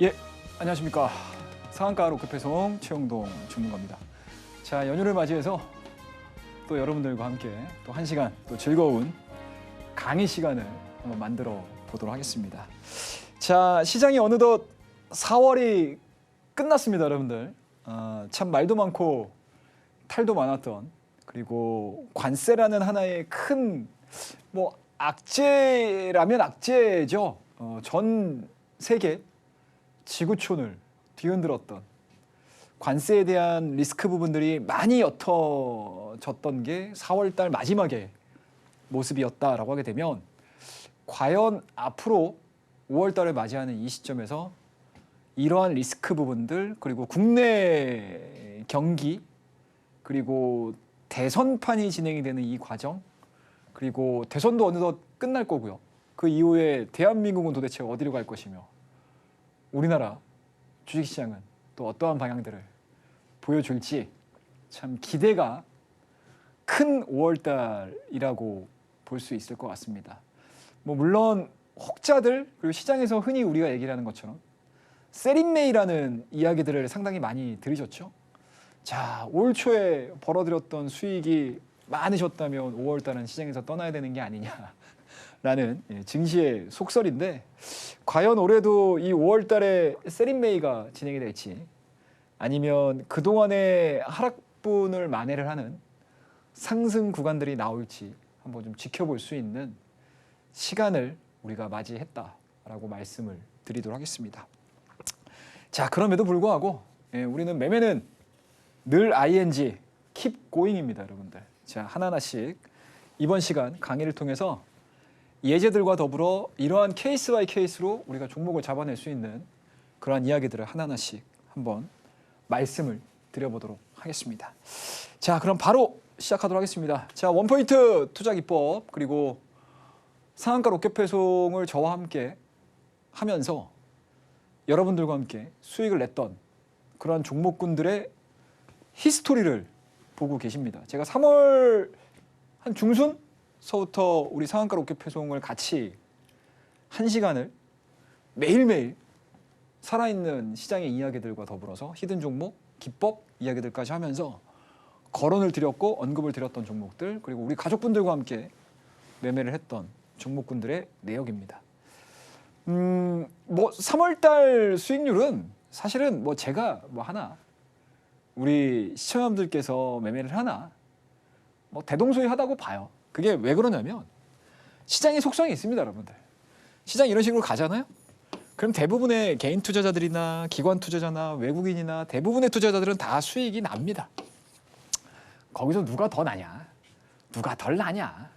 예, 안녕하십니까. 상한가 로켓 배송 최영동 주무관입니다. 자, 연휴를 맞이해서 또 여러분들과 함께 또 1시간 또 즐거운 강의 시간을 한번 만들어 보도록 하겠습니다. 자, 시장이 어느덧 4월이 끝났습니다, 여러분들. 참 말도 많고 탈도 많았던, 그리고 관세라는 하나의 큰 악재라면 악재죠. 전 세계 지구촌을 뒤흔들었던 관세에 대한 리스크 부분들이 많이 옅어졌던 게 4월 달 마지막의 모습이었다라고 하게 되면, 과연 앞으로 5월 달을 맞이하는 이 시점에서 이러한 리스크 부분들, 그리고 국내 경기, 그리고 대선판이 진행이 되는 이 과정, 그리고 대선도 어느덧 끝날 거고요. 그 이후에 대한민국은 도대체 어디로 갈 것이며, 우리나라 주식시장은 또 어떠한 방향들을 보여줄지 참 기대가 큰 5월달이라고 볼 수 있을 것 같습니다. 물론 혹자들, 그리고 시장에서 흔히 우리가 얘기를 하는 것처럼 세린메이라는 이야기들을 상당히 많이 들으셨죠. 자, 올 초에 벌어들였던 수익이 많으셨다면 5월달은 시장에서 떠나야 되는 게 아니냐라는 증시의 속설인데, 과연 올해도 이 5월달에 세린메이가 진행이 될지, 아니면 그동안의 하락분을 만회를 하는 상승 구간들이 나올지 한번 좀 지켜볼 수 있는 시간을 우리가 맞이했다라고 말씀을 드리도록 하겠습니다. 자, 그럼에도 불구하고 우리는 매매는 늘 ING, keep going입니다, 여러분들. 자, 하나하나씩 이번 시간 강의를 통해서 예제들과 더불어 이러한 케이스 바이 케이스로 우리가 종목을 잡아낼 수 있는 그러한 이야기들을 하나하나씩 한번 말씀을 드려보도록 하겠습니다. 자, 그럼 바로 시작하도록 하겠습니다. 자, 원포인트 투자 기법, 그리고 상한가 로켓 배송을 저와 함께 하면서 여러분들과 함께 수익을 냈던 그러한 종목군들의 히스토리를 보고 계십니다. 제가 3월 한 중순서부터 우리 상한가 로켓 배송을 같이 1시간을 매일매일 살아있는 시장의 이야기들과 더불어서 히든 종목, 기법 이야기들까지 하면서 거론을 드렸고 언급을 드렸던 종목들, 그리고 우리 가족분들과 함께 매매를 했던 종목군들의 내역입니다. 3월달 수익률은 사실은 제가 하나, 우리 시청자분들께서 매매를 하나 대동소이하다고 봐요. 그게 왜 그러냐면 시장의 속성이 있습니다, 여러분들. 시장 이런 식으로 가잖아요. 그럼 대부분의 개인 투자자들이나 기관 투자자나 외국인이나 대부분의 투자자들은 다 수익이 납니다. 거기서 누가 더 나냐, 누가 덜 나냐,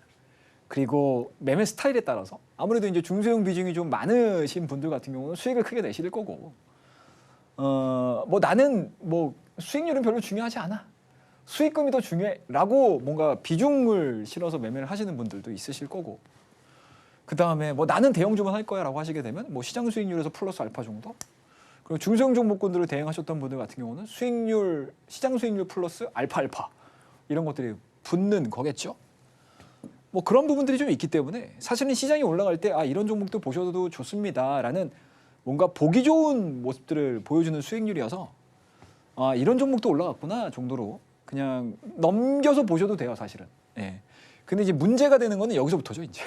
그리고 매매 스타일에 따라서 아무래도 이제 중소형 비중이 좀 많으신 분들 같은 경우는 수익을 크게 내실 거고, 나는 수익률은 별로 중요하지 않아, 수익금이 더 중요해라고 뭔가 비중을 실어서 매매를 하시는 분들도 있으실 거고, 그 다음에 나는 대형 주문할 거야라고 하시게 되면 시장 수익률에서 플러스 알파 정도, 그리고 중소형 종목군들을 대응하셨던 분들 같은 경우는 수익률, 시장 수익률 플러스 알파 이런 것들이 붙는 거겠죠. 그런 부분들이 좀 있기 때문에 사실은 시장이 올라갈 때 이런 종목도 보셔도 좋습니다라는 뭔가 보기 좋은 모습들을 보여주는 수익률이어서 이런 종목도 올라갔구나 정도로 그냥 넘겨서 보셔도 돼요, 사실은. 예. 근데 이제 문제가 되는 거는 여기서부터죠, 이제.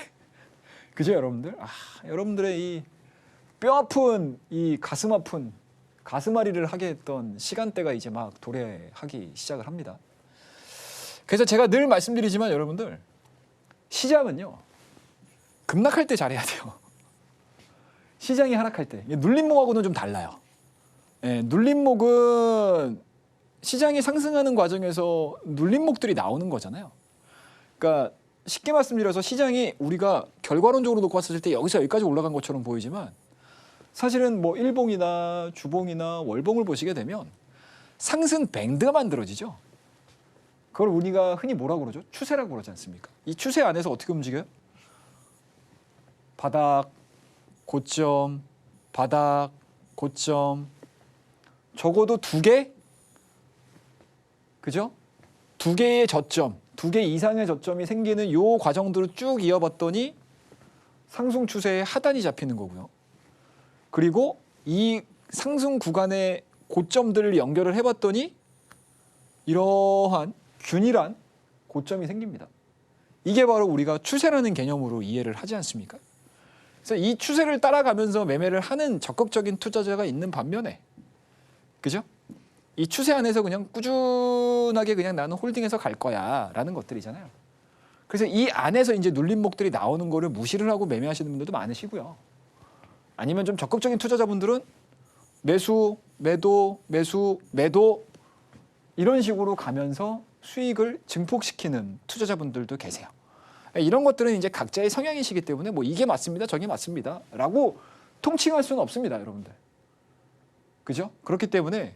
그죠, 여러분들? 여러분들의 이 뼈 아픈, 이 가슴 아픈 가슴앓이를 하게 했던 시간대가 이제 막 도래하기 시작을 합니다. 그래서 제가 늘 말씀드리지만 여러분들, 시장은요 급락할 때 잘해야 돼요. 시장이 하락할 때. 눌림목하고는 좀 달라요. 눌림목은 시장이 상승하는 과정에서 눌림목들이 나오는 거잖아요. 그러니까 쉽게 말씀드려서 시장이 우리가 결과론적으로 놓고 봤을 때 여기서 여기까지 올라간 것처럼 보이지만, 사실은 일봉이나 주봉이나 월봉을 보시게 되면 상승 밴드가 만들어지죠. 그걸 우리가 흔히 뭐라고 그러죠? 추세라고 그러지 않습니까? 이 추세 안에서 어떻게 움직여요? 바닥, 고점, 바닥, 고점, 적어도 2개? 그죠? 2개의 저점, 2개 이상의 저점이 생기는 요 과정들을 쭉 이어봤더니 상승 추세의 하단이 잡히는 거고요. 그리고 이 상승 구간의 고점들을 연결을 해봤더니 이러한 균일한 고점이 생깁니다. 이게 바로 우리가 추세라는 개념으로 이해를 하지 않습니까? 그래서 이 추세를 따라가면서 매매를 하는 적극적인 투자자가 있는 반면에, 그죠? 이 추세 안에서 그냥 꾸준하게 그냥 나는 홀딩해서 갈 거야 라는 것들이잖아요. 그래서 이 안에서 이제 눌림목들이 나오는 거를 무시를 하고 매매하시는 분들도 많으시고요. 아니면 좀 적극적인 투자자분들은 매수, 매도, 매수, 매도 이런 식으로 가면서 수익을 증폭시키는 투자자분들도 계세요. 이런 것들은 이제 각자의 성향이시기 때문에 뭐 이게 맞습니다, 저게 맞습니다 라고 통칭할 수는 없습니다, 여러분들. 그죠? 그렇기 때문에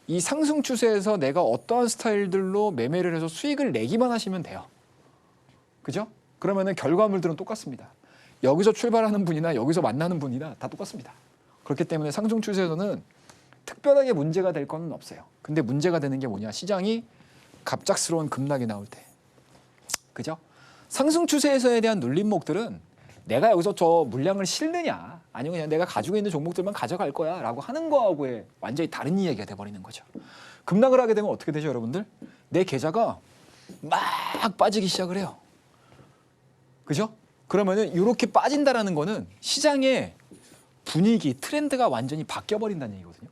이 상승 추세에서 내가 어떠한 스타일들로 매매를 해서 수익을 내기만 하시면 돼요. 그죠? 그러면은 결과물들은 똑같습니다. 여기서 출발하는 분이나 여기서 만나는 분이나 다 똑같습니다. 그렇기 때문에 상승 추세에서는 특별하게 문제가 될 건 없어요. 근데 문제가 되는 게 뭐냐? 시장이 갑작스러운 급락이 나올 때. 그죠? 상승 추세에서에 대한 눌림목들은 내가 여기서 저 물량을 실느냐 아니면 그냥 내가 가지고 있는 종목들만 가져갈 거야 라고 하는 거하고의 완전히 다른 이야기가 돼버리는 거죠. 급락을 하게 되면 어떻게 되죠, 여러분들? 내 계좌가 막 빠지기 시작을 해요. 그죠? 그러면은 이렇게 빠진다라는 거는 시장의 분위기, 트렌드가 완전히 바뀌어버린다는 얘기거든요.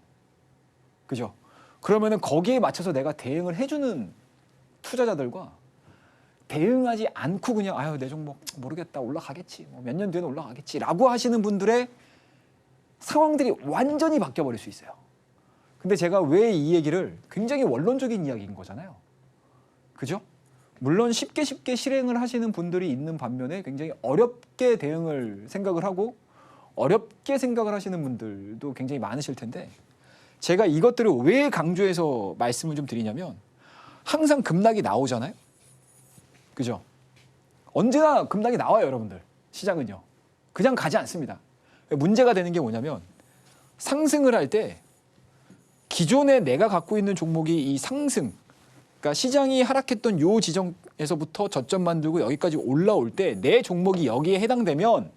그죠? 그러면은 거기에 맞춰서 내가 대응을 해주는 투자자들과 대응하지 않고 그냥 아유 내 종목 모르겠다 올라가겠지 뭐 몇 년 뒤에는 올라가겠지라고 하시는 분들의 상황들이 완전히 바뀌어버릴 수 있어요. 근데 제가 왜 이 얘기를 굉장히 원론적인 이야기인 거잖아요. 그죠? 물론 쉽게 실행을 하시는 분들이 있는 반면에 굉장히 어렵게 대응을 생각을 하고 어렵게 생각을 하시는 분들도 굉장히 많으실 텐데 제가 이것들을 왜 강조해서 말씀을 좀 드리냐면 항상 급락이 나오잖아요. 그죠? 언제나 급락이 나와요, 여러분들. 시장은요. 그냥 가지 않습니다. 문제가 되는 게 뭐냐면 상승을 할 때 기존에 내가 갖고 있는 종목이 이 상승, 그러니까 시장이 하락했던 요 지점에서부터 저점 만들고 여기까지 올라올 때 내 종목이 여기에 해당되면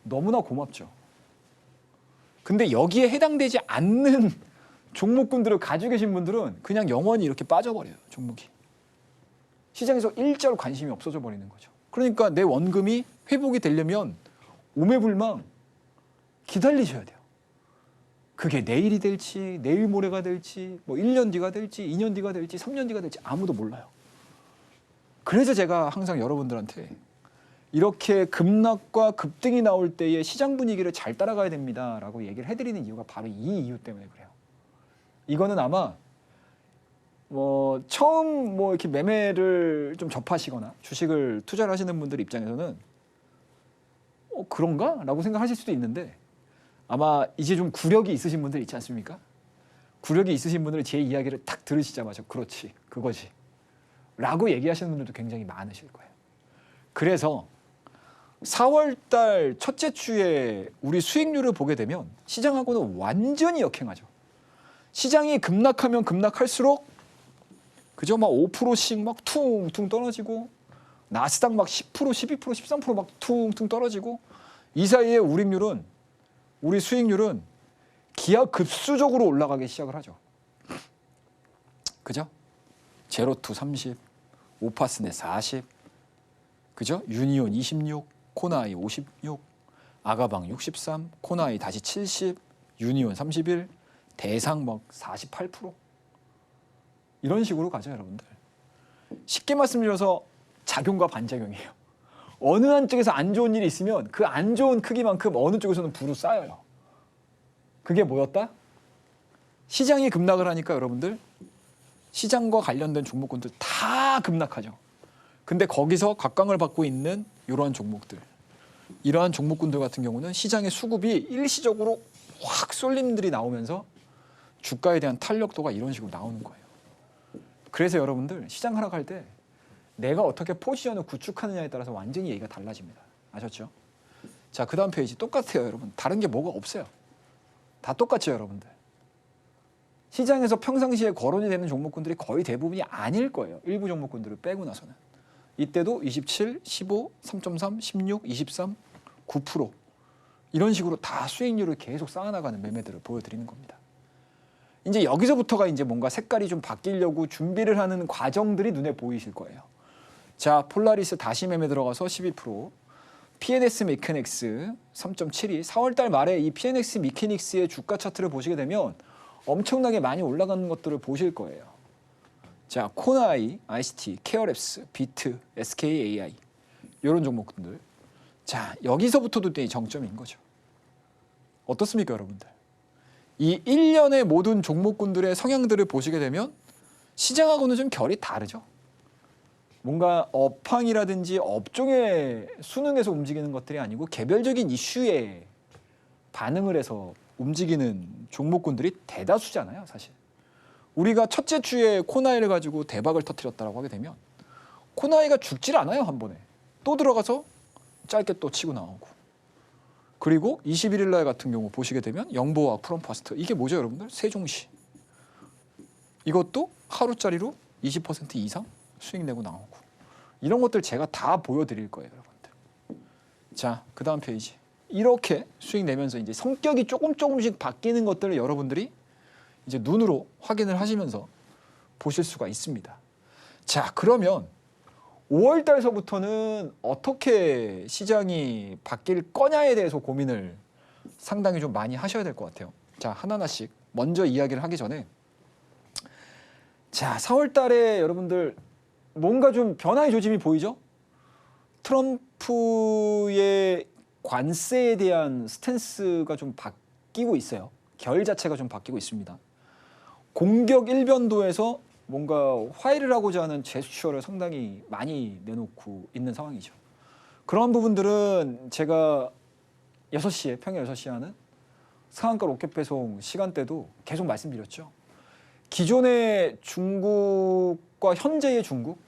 너무나 고맙죠. 근데 여기에 해당되지 않는 종목군들을 가지고 계신 분들은 그냥 영원히 이렇게 빠져버려요, 종목이. 시장에서 일절 관심이 없어져 버리는 거죠. 그러니까 내 원금이 회복이 되려면 오매불망 기다리셔야 돼요. 그게 내일이 될지 내일 모레가 될지 뭐 1년 뒤가 될지 2년 뒤가 될지 3년 뒤가 될지 아무도 몰라요. 그래서 제가 항상 여러분들한테 이렇게 급락과 급등이 나올 때의 시장 분위기를 잘 따라가야 됩니다라고 얘기를 해드리는 이유가 바로 이 이유 때문에 그래요. 이거는 아마 처음 이렇게 매매를 좀 접하시거나 주식을 투자를 하시는 분들 입장에서는 그런가? 라고 생각하실 수도 있는데 아마 이제 좀 구력이 있으신 분들 있지 않습니까? 구력이 있으신 분들은 제 이야기를 딱 들으시자마자 그렇지, 그거지 라고 얘기하시는 분들도 굉장히 많으실 거예요. 그래서 4월달 첫째 주에 우리 수익률을 보게 되면 시장하고는 완전히 역행하죠. 시장이 급락하면 급락할수록 그죠? 막 5%씩 막 퉁퉁 떨어지고 나스닥 막 10%, 12%, 13% 막 퉁퉁 떨어지고 이 사이에 우리 수익률은 기하급수적으로 올라가기 시작을 하죠. 그죠? 제로투 30, 오파스넷 40, 그죠? 유니온 26, 코나이 56, 아가방 63, 코나이 다시 70, 유니온 31, 대상 막 48%. 이런 식으로 가죠, 여러분들. 쉽게 말씀드려서 작용과 반작용이에요. 어느 한쪽에서 안 좋은 일이 있으면 그 안 좋은 크기만큼 어느 쪽에서는 부르 쌓여요. 그게 뭐였다? 시장이 급락을 하니까 여러분들 시장과 관련된 종목군들 다 급락하죠. 근데 거기서 각광을 받고 있는 이러한 종목들, 이러한 종목군들 같은 경우는 시장의 수급이 일시적으로 확 쏠림들이 나오면서 주가에 대한 탄력도가 이런 식으로 나오는 거예요. 그래서 여러분들 시장 하락할 때 내가 어떻게 포지션을 구축하느냐에 따라서 완전히 얘기가 달라집니다. 아셨죠? 자, 그 다음 페이지 똑같아요, 여러분. 다른 게 뭐가 없어요. 다 똑같죠, 여러분들. 시장에서 평상시에 거론이 되는 종목군들이 거의 대부분이 아닐 거예요. 일부 종목군들을 빼고 나서는. 이때도 27, 15, 3.3, 16, 23, 9% 이런 식으로 다 수익률을 계속 쌓아나가는 매매들을 보여드리는 겁니다. 이제 여기서부터가 이제 뭔가 색깔이 좀 바뀌려고 준비를 하는 과정들이 눈에 보이실 거예요. 자, 폴라리스 다시 매매 들어가서 12%, PNX 메케닉스 3.72, 4월달 말에 이 PNX 메케닉스의 주가 차트를 보시게 되면 엄청나게 많이 올라가는 것들을 보실 거예요. 자, 코나이, ICT, 케어랩스, 비트, SKAI 이런 종목들. 자, 여기서부터도 정점인 거죠. 어떻습니까, 여러분들? 이 1년의 모든 종목군들의 성향들을 보시게 되면 시장하고는 좀 결이 다르죠. 뭔가 업황이라든지 업종의 수능에서 움직이는 것들이 아니고 개별적인 이슈에 반응을 해서 움직이는 종목군들이 대다수잖아요, 사실. 우리가 첫째 주에 코나이를 가지고 대박을 터뜨렸다고 하게 되면 코나이가 죽질 않아요, 한 번에. 또 들어가서 짧게 또 치고 나오고. 그리고 21일 날 같은 경우 보시게 되면 영보와 프롬파스트. 이게 뭐죠, 여러분들? 세종시. 이것도 하루짜리로 20% 이상 수익 내고 나오고. 이런 것들 제가 다 보여드릴 거예요, 여러분들. 자, 그 다음 페이지. 이렇게 수익 내면서 이제 성격이 조금씩 바뀌는 것들을 여러분들이 이제 눈으로 확인을 하시면서 보실 수가 있습니다. 자, 그러면 5월 달서부터는 어떻게 시장이 바뀔 거냐에 대해서 고민을 상당히 좀 많이 하셔야 될 것 같아요. 자, 하나하나씩 먼저 이야기를 하기 전에 자, 4월 달에 여러분들 뭔가 좀 변화의 조짐이 보이죠? 트럼프의 관세에 대한 스탠스가 좀 바뀌고 있어요. 결 자체가 좀 바뀌고 있습니다. 공격 일변도에서 뭔가 화해를 하고자 하는 제스처를 상당히 많이 내놓고 있는 상황이죠. 그런 부분들은 제가 6시에, 평일 6시에 하는 상한가 로켓 배송 시간대도 계속 말씀드렸죠. 기존의 중국과 현재의 중국,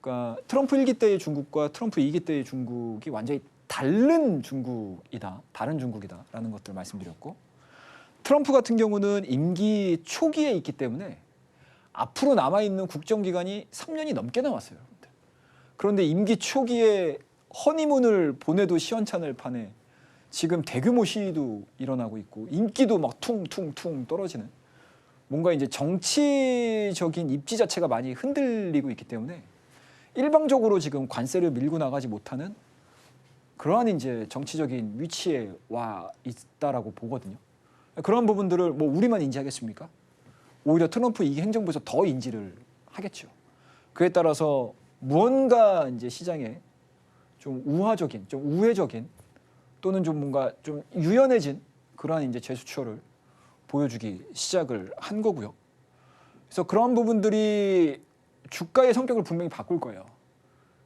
그러니까 트럼프 1기 때의 중국과 트럼프 2기 때의 중국이 완전히 다른 중국이다라는 것들을 말씀드렸고, 트럼프 같은 경우는 임기 초기에 있기 때문에 앞으로 남아있는 국정기간이 3년이 넘게 남았어요. 그런데 임기 초기에 허니문을 보내도 시원찮을 판에 지금 대규모 시위도 일어나고 있고 인기도 막 퉁퉁퉁 떨어지는, 뭔가 이제 정치적인 입지 자체가 많이 흔들리고 있기 때문에 일방적으로 지금 관세를 밀고 나가지 못하는 그러한 이제 정치적인 위치에 와 있다라고 보거든요. 그런 부분들을 뭐 우리만 인지하겠습니까? 오히려 트럼프 이 행정부에서 더 인지를 하겠죠. 그에 따라서 무언가 이제 시장에 좀 우화적인, 좀 우회적인 또는 좀 뭔가 좀 유연해진 그러한 이제 제스처를 보여주기 시작을 한 거고요. 그래서 그런 부분들이 주가의 성격을 분명히 바꿀 거예요.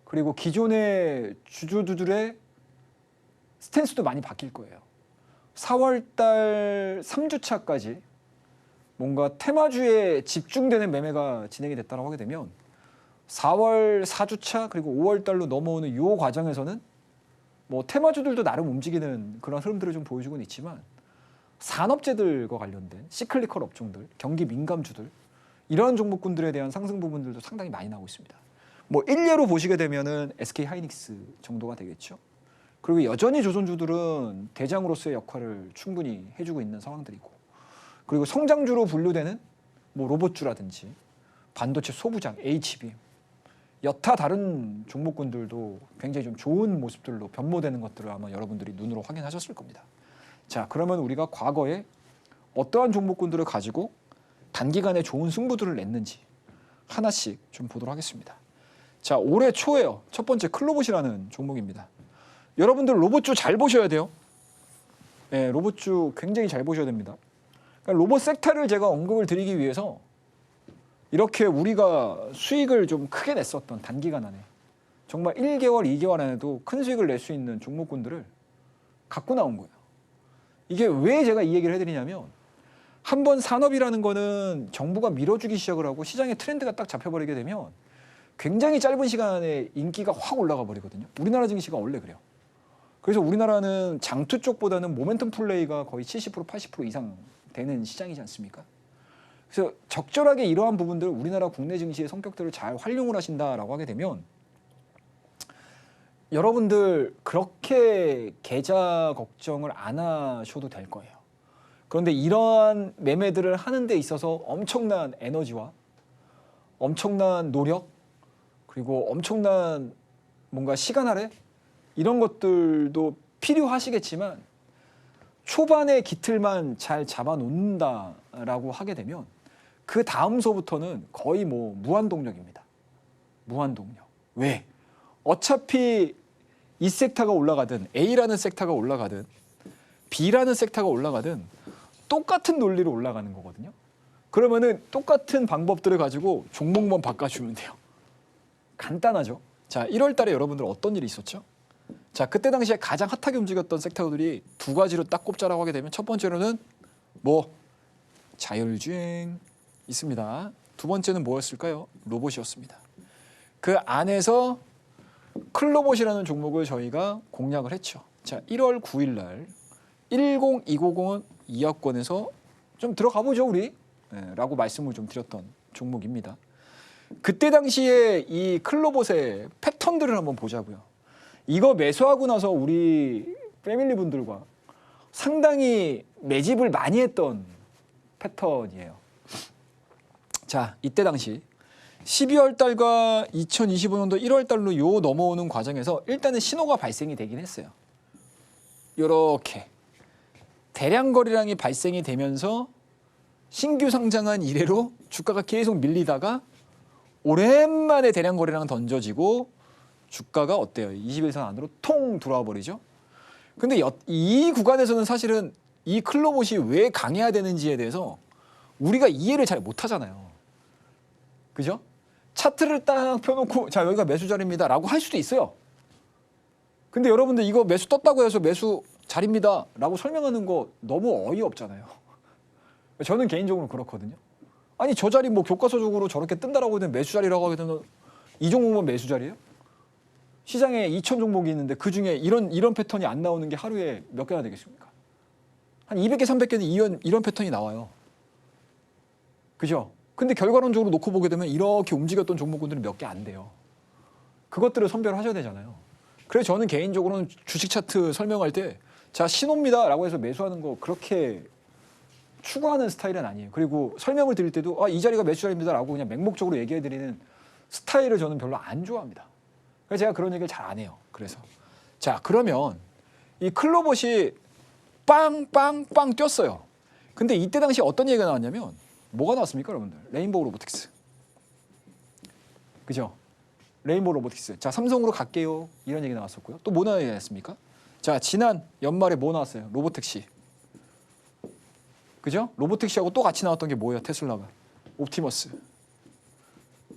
그리고 기존의 주주들의 스탠스도 많이 바뀔 거예요. 4월 달 3주차까지 뭔가 테마주에 집중되는 매매가 진행이 됐다고 하게 되면 4월 4주차 그리고 5월 달로 넘어오는 이 과정에서는 뭐 테마주들도 나름 움직이는 그런 흐름들을 좀 보여주고는 있지만 산업재들과 관련된 시클리컬 업종들, 경기 민감주들 이러한 종목군들에 대한 상승 부분들도 상당히 많이 나오고 있습니다. 뭐 일례로 보시게 되면은 SK 하이닉스 정도가 되겠죠. 그리고 여전히 조선주들은 대장으로서의 역할을 충분히 해주고 있는 상황들이고, 그리고 성장주로 분류되는 뭐 로봇주라든지 반도체 소부장, HBM, 여타 다른 종목군들도 굉장히 좀 좋은 모습들로 변모되는 것들을 아마 여러분들이 눈으로 확인하셨을 겁니다. 자, 그러면 우리가 과거에 어떠한 종목군들을 가지고 단기간에 좋은 승부들을 냈는지 하나씩 좀 보도록 하겠습니다. 자, 올해 초에요. 첫 번째 클로봇이라는 종목입니다. 여러분들 로봇주 잘 보셔야 돼요. 네, 로봇주 굉장히 잘 보셔야 됩니다. 그러니까 로봇 섹터를 제가 언급을 드리기 위해서 이렇게 우리가 수익을 좀 크게 냈었던 단기간 안에 정말 1개월, 2개월 안에도 큰 수익을 낼 수 있는 종목군들을 갖고 나온 거예요. 이게 왜 제가 이 얘기를 해드리냐면 한번 산업이라는 거는 정부가 밀어주기 시작을 하고 시장의 트렌드가 딱 잡혀버리게 되면 굉장히 짧은 시간에 인기가 확 올라가 버리거든요. 우리나라 증시가 원래 그래요. 그래서 우리나라는 장투 쪽보다는 모멘텀 플레이가 거의 70% 80% 이상 되는 시장이지 않습니까? 그래서 적절하게 이러한 부분들을 우리나라 국내 증시의 성격들을 잘 활용을 하신다라고 하게 되면 여러분들 그렇게 계좌 걱정을 안 하셔도 될 거예요. 그런데 이러한 매매들을 하는 데 있어서 엄청난 에너지와 엄청난 노력 그리고 엄청난 뭔가 시간 할애 이런 것들도 필요하시겠지만 초반에 기틀만 잘 잡아놓는다라고 하게 되면 그 다음서부터는 거의 뭐 무한동력입니다. 무한동력. 왜? 어차피 이 섹터가 올라가든 A라는 섹터가 올라가든 B라는 섹터가 올라가든 똑같은 논리로 올라가는 거거든요. 그러면은 똑같은 방법들을 가지고 종목만 바꿔주면 돼요. 간단하죠. 자, 1월 달에 여러분들 어떤 일이 있었죠? 자, 그때 당시에 가장 핫하게 움직였던 섹터들이 두 가지로 딱 꼽자라고 하게 되면 첫 번째로는 뭐 자율주행 있습니다. 두 번째는 뭐였을까요? 로봇이었습니다. 그 안에서 클로봇이라는 종목을 저희가 공략을 했죠. 자, 1월 9일 날 10250은 이하권에서 좀 들어가 보죠, 우리. 네, 라고 말씀을 좀 드렸던 종목입니다. 그때 당시에 이 클로봇의 패턴들을 한번 보자고요. 이거 매수하고 나서 우리 패밀리 분들과 상당히 매집을 많이 했던 패턴이에요. 자, 이때 당시 12월 달과 2025년도 1월 달로 요 넘어오는 과정에서 일단은 신호가 발생이 되긴 했어요. 요렇게 대량 거래량이 발생이 되면서 신규 상장한 이래로 주가가 계속 밀리다가 오랜만에 대량 거래량 던져지고 주가가 어때요? 21선 안으로 통 들어와 버리죠. 근데 이 구간에서는 사실은 이 클로봇이 왜 강해야 되는지에 대해서 우리가 이해를 잘 못하잖아요. 그죠? 차트를 딱 펴놓고 자, 여기가 매수 자리입니다 라고 할 수도 있어요. 근데 여러분들 이거 매수 떴다고 해서 매수 자리입니다 라고 설명하는 거 너무 어이없잖아요. 저는 개인적으로 그렇거든요. 아니, 저 자리 뭐 교과서적으로 저렇게 뜬다라고 하면 매수 자리라고 하게 되면 이 종목만 매수 자리예요? 시장에 2천 종목이 있는데 그중에 이런 패턴이 안 나오는 게 하루에 몇 개나 되겠습니까? 한 200개, 300개는 이런 패턴이 나와요. 그죠? 근데 결과론적으로 놓고 보게 되면 이렇게 움직였던 종목군들은 몇 개 안 돼요. 그것들을 선별하셔야 되잖아요. 그래서 저는 개인적으로는 주식 차트 설명할 때 자, 신호입니다 라고 해서 매수하는 거 그렇게 추구하는 스타일은 아니에요. 그리고 설명을 드릴 때도 이 자리가 매수 자리입니다 라고 그냥 맹목적으로 얘기해 드리는 스타일을 저는 별로 안 좋아합니다. 그래서 제가 그런 얘기를 잘 안 해요. 그래서 자, 그러면 이 클로봇이 빵빵빵 뛰었어요. 근데 이때 당시 어떤 얘기가 나왔냐면 뭐가 나왔습니까, 여러분들? 레인보우 로보틱스. 그죠? 레인보우 로보틱스. 자, 삼성으로 갈게요. 이런 얘기 나왔었고요. 또 뭐 나왔습니까? 자, 지난 연말에 뭐 나왔어요? 로보택시. 그죠? 로보택시하고 또 같이 나왔던 게 뭐예요? 테슬라가. 옵티머스.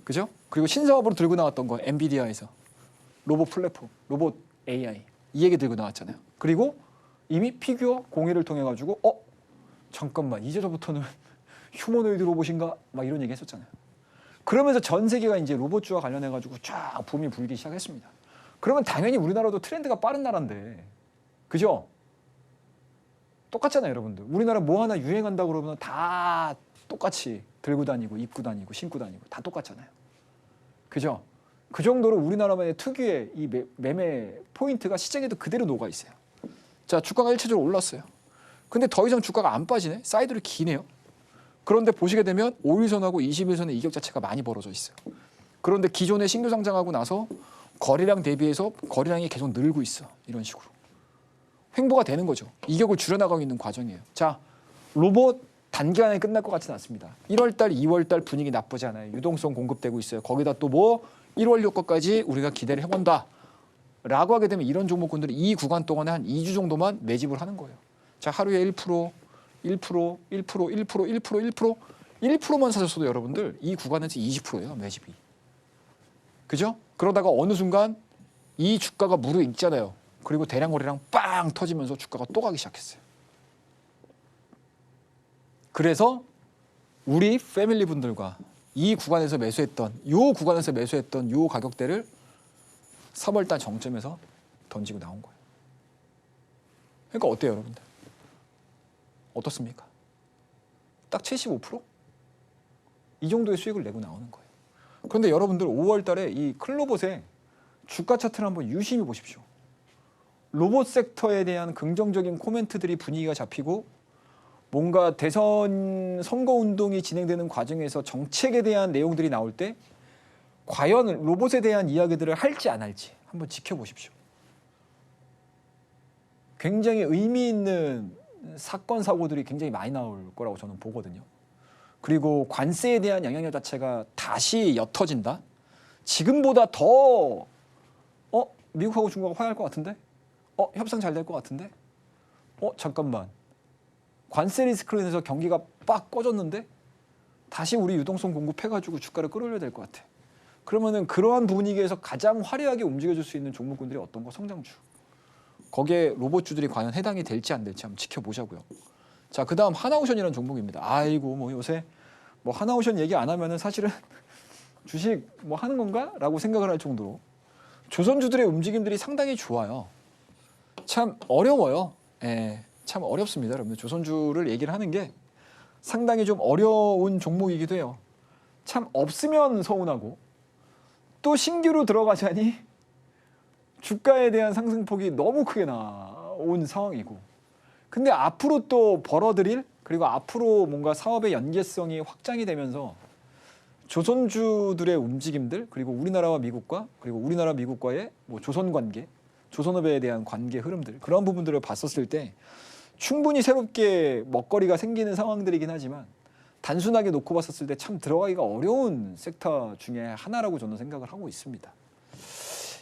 그죠? 그리고 신사업으로 들고 나왔던 거 엔비디아에서 로봇 플랫폼, 로봇 AI 이 얘기 들고 나왔잖아요. 그리고 이미 피규어 공예를 통해 가지고 잠깐만 이제부터는 휴머노이드 로봇인가 막 이런 얘기 했었잖아요. 그러면서 전 세계가 이제 로봇주와 관련해 가지고 쫙 붐이 불기 시작했습니다. 그러면 당연히 우리나라도 트렌드가 빠른 나라인데, 그죠? 똑같잖아요, 여러분들. 우리나라 뭐 하나 유행한다 그러면 다 똑같이 들고 다니고 입고 다니고 신고 다니고 다 똑같잖아요. 그죠? 그 정도로 우리나라만의 특유의 이 매매 포인트가 시장에도 그대로 녹아 있어요. 자, 주가가 일차적으로 올랐어요. 근데 더 이상 주가가 안 빠지네. 사이드를 기네요. 그런데 보시게 되면 5일선하고 21선의 이격 자체가 많이 벌어져 있어요. 그런데 기존에 신규 상장하고 나서 거래량 대비해서 거래량이 계속 늘고 있어. 이런 식으로. 횡보가 되는 거죠. 이격을 줄여나가고 있는 과정이에요. 자, 로봇 단기간에 끝날 것 같지는 않습니다. 1월달, 2월달 분위기 나쁘지 않아요. 유동성 공급되고 있어요. 거기다 또 뭐 1월 효과까지 우리가 기대를 해본다 라고 하게 되면 이런 종목군들이 이 구간 동안에 한 2주 정도만 매집을 하는 거예요. 자, 하루에 1%, 1%, 1%, 1%, 1%, 1%, 1%만 사셨어도 여러분들 이 구간에서 20%예요, 매집이. 그죠? 그러다가 어느 순간 이 주가가 무르익잖아요. 그리고 대량 거래량 빵 터지면서 주가가 또 가기 시작했어요. 그래서 우리 패밀리 분들과 이 구간에서 매수했던 요 가격대를 3월달 정점에서 던지고 나온 거예요. 그러니까 어때요, 여러분들? 어떻습니까? 딱 75%? 이 정도의 수익을 내고 나오는 거예요. 그런데 여러분들 5월 달에 이 클로봇에 주가 차트를 한번 유심히 보십시오. 로봇 섹터에 대한 긍정적인 코멘트들이 분위기가 잡히고 뭔가 대선 선거운동이 진행되는 과정에서 정책에 대한 내용들이 나올 때 과연 로봇에 대한 이야기들을 할지 안 할지 한번 지켜보십시오. 굉장히 의미 있는 사건, 사고들이 굉장히 많이 나올 거라고 저는 보거든요. 그리고 관세에 대한 영향력 자체가 다시 옅어진다? 지금보다 더 미국하고 중국하고 화해할 것 같은데? 협상 잘 될 것 같은데? 잠깐만. 관세 리스크로 인해서 경기가 빡 꺼졌는데? 다시 우리 유동성 공급해가지고 주가를 끌어올려야 될 것 같아. 그러면은 그러한 분위기에서 가장 화려하게 움직여줄 수 있는 종목군들이 어떤 거? 성장주. 거기에 로봇주들이 과연 해당이 될지 안 될지 한번 지켜보자고요. 자, 그 다음 하나오션이라는 종목입니다. 아이고, 뭐 요새 뭐 하나오션 얘기 안 하면은 사실은 주식 뭐 하는 건가? 라고 생각을 할 정도로 조선주들의 움직임들이 상당히 좋아요. 참 어려워요. 참 어렵습니다. 여러분들 조선주를 얘기를 하는 게 상당히 좀 어려운 종목이기도 해요. 참 없으면 서운하고 또 신규로 들어가자니 주가에 대한 상승폭이 너무 크게 나온 상황이고 근데 앞으로 또 벌어들일 그리고 앞으로 뭔가 사업의 연계성이 확장이 되면서 조선주들의 움직임들 그리고 우리나라와 미국과 그리고 우리나라 미국과의 뭐 조선 관계, 조선업에 대한 관계 흐름들 그런 부분들을 봤었을 때 충분히 새롭게 먹거리가 생기는 상황들이긴 하지만 단순하게 놓고 봤었을 때 참 들어가기가 어려운 섹터 중에 하나라고 저는 생각을 하고 있습니다.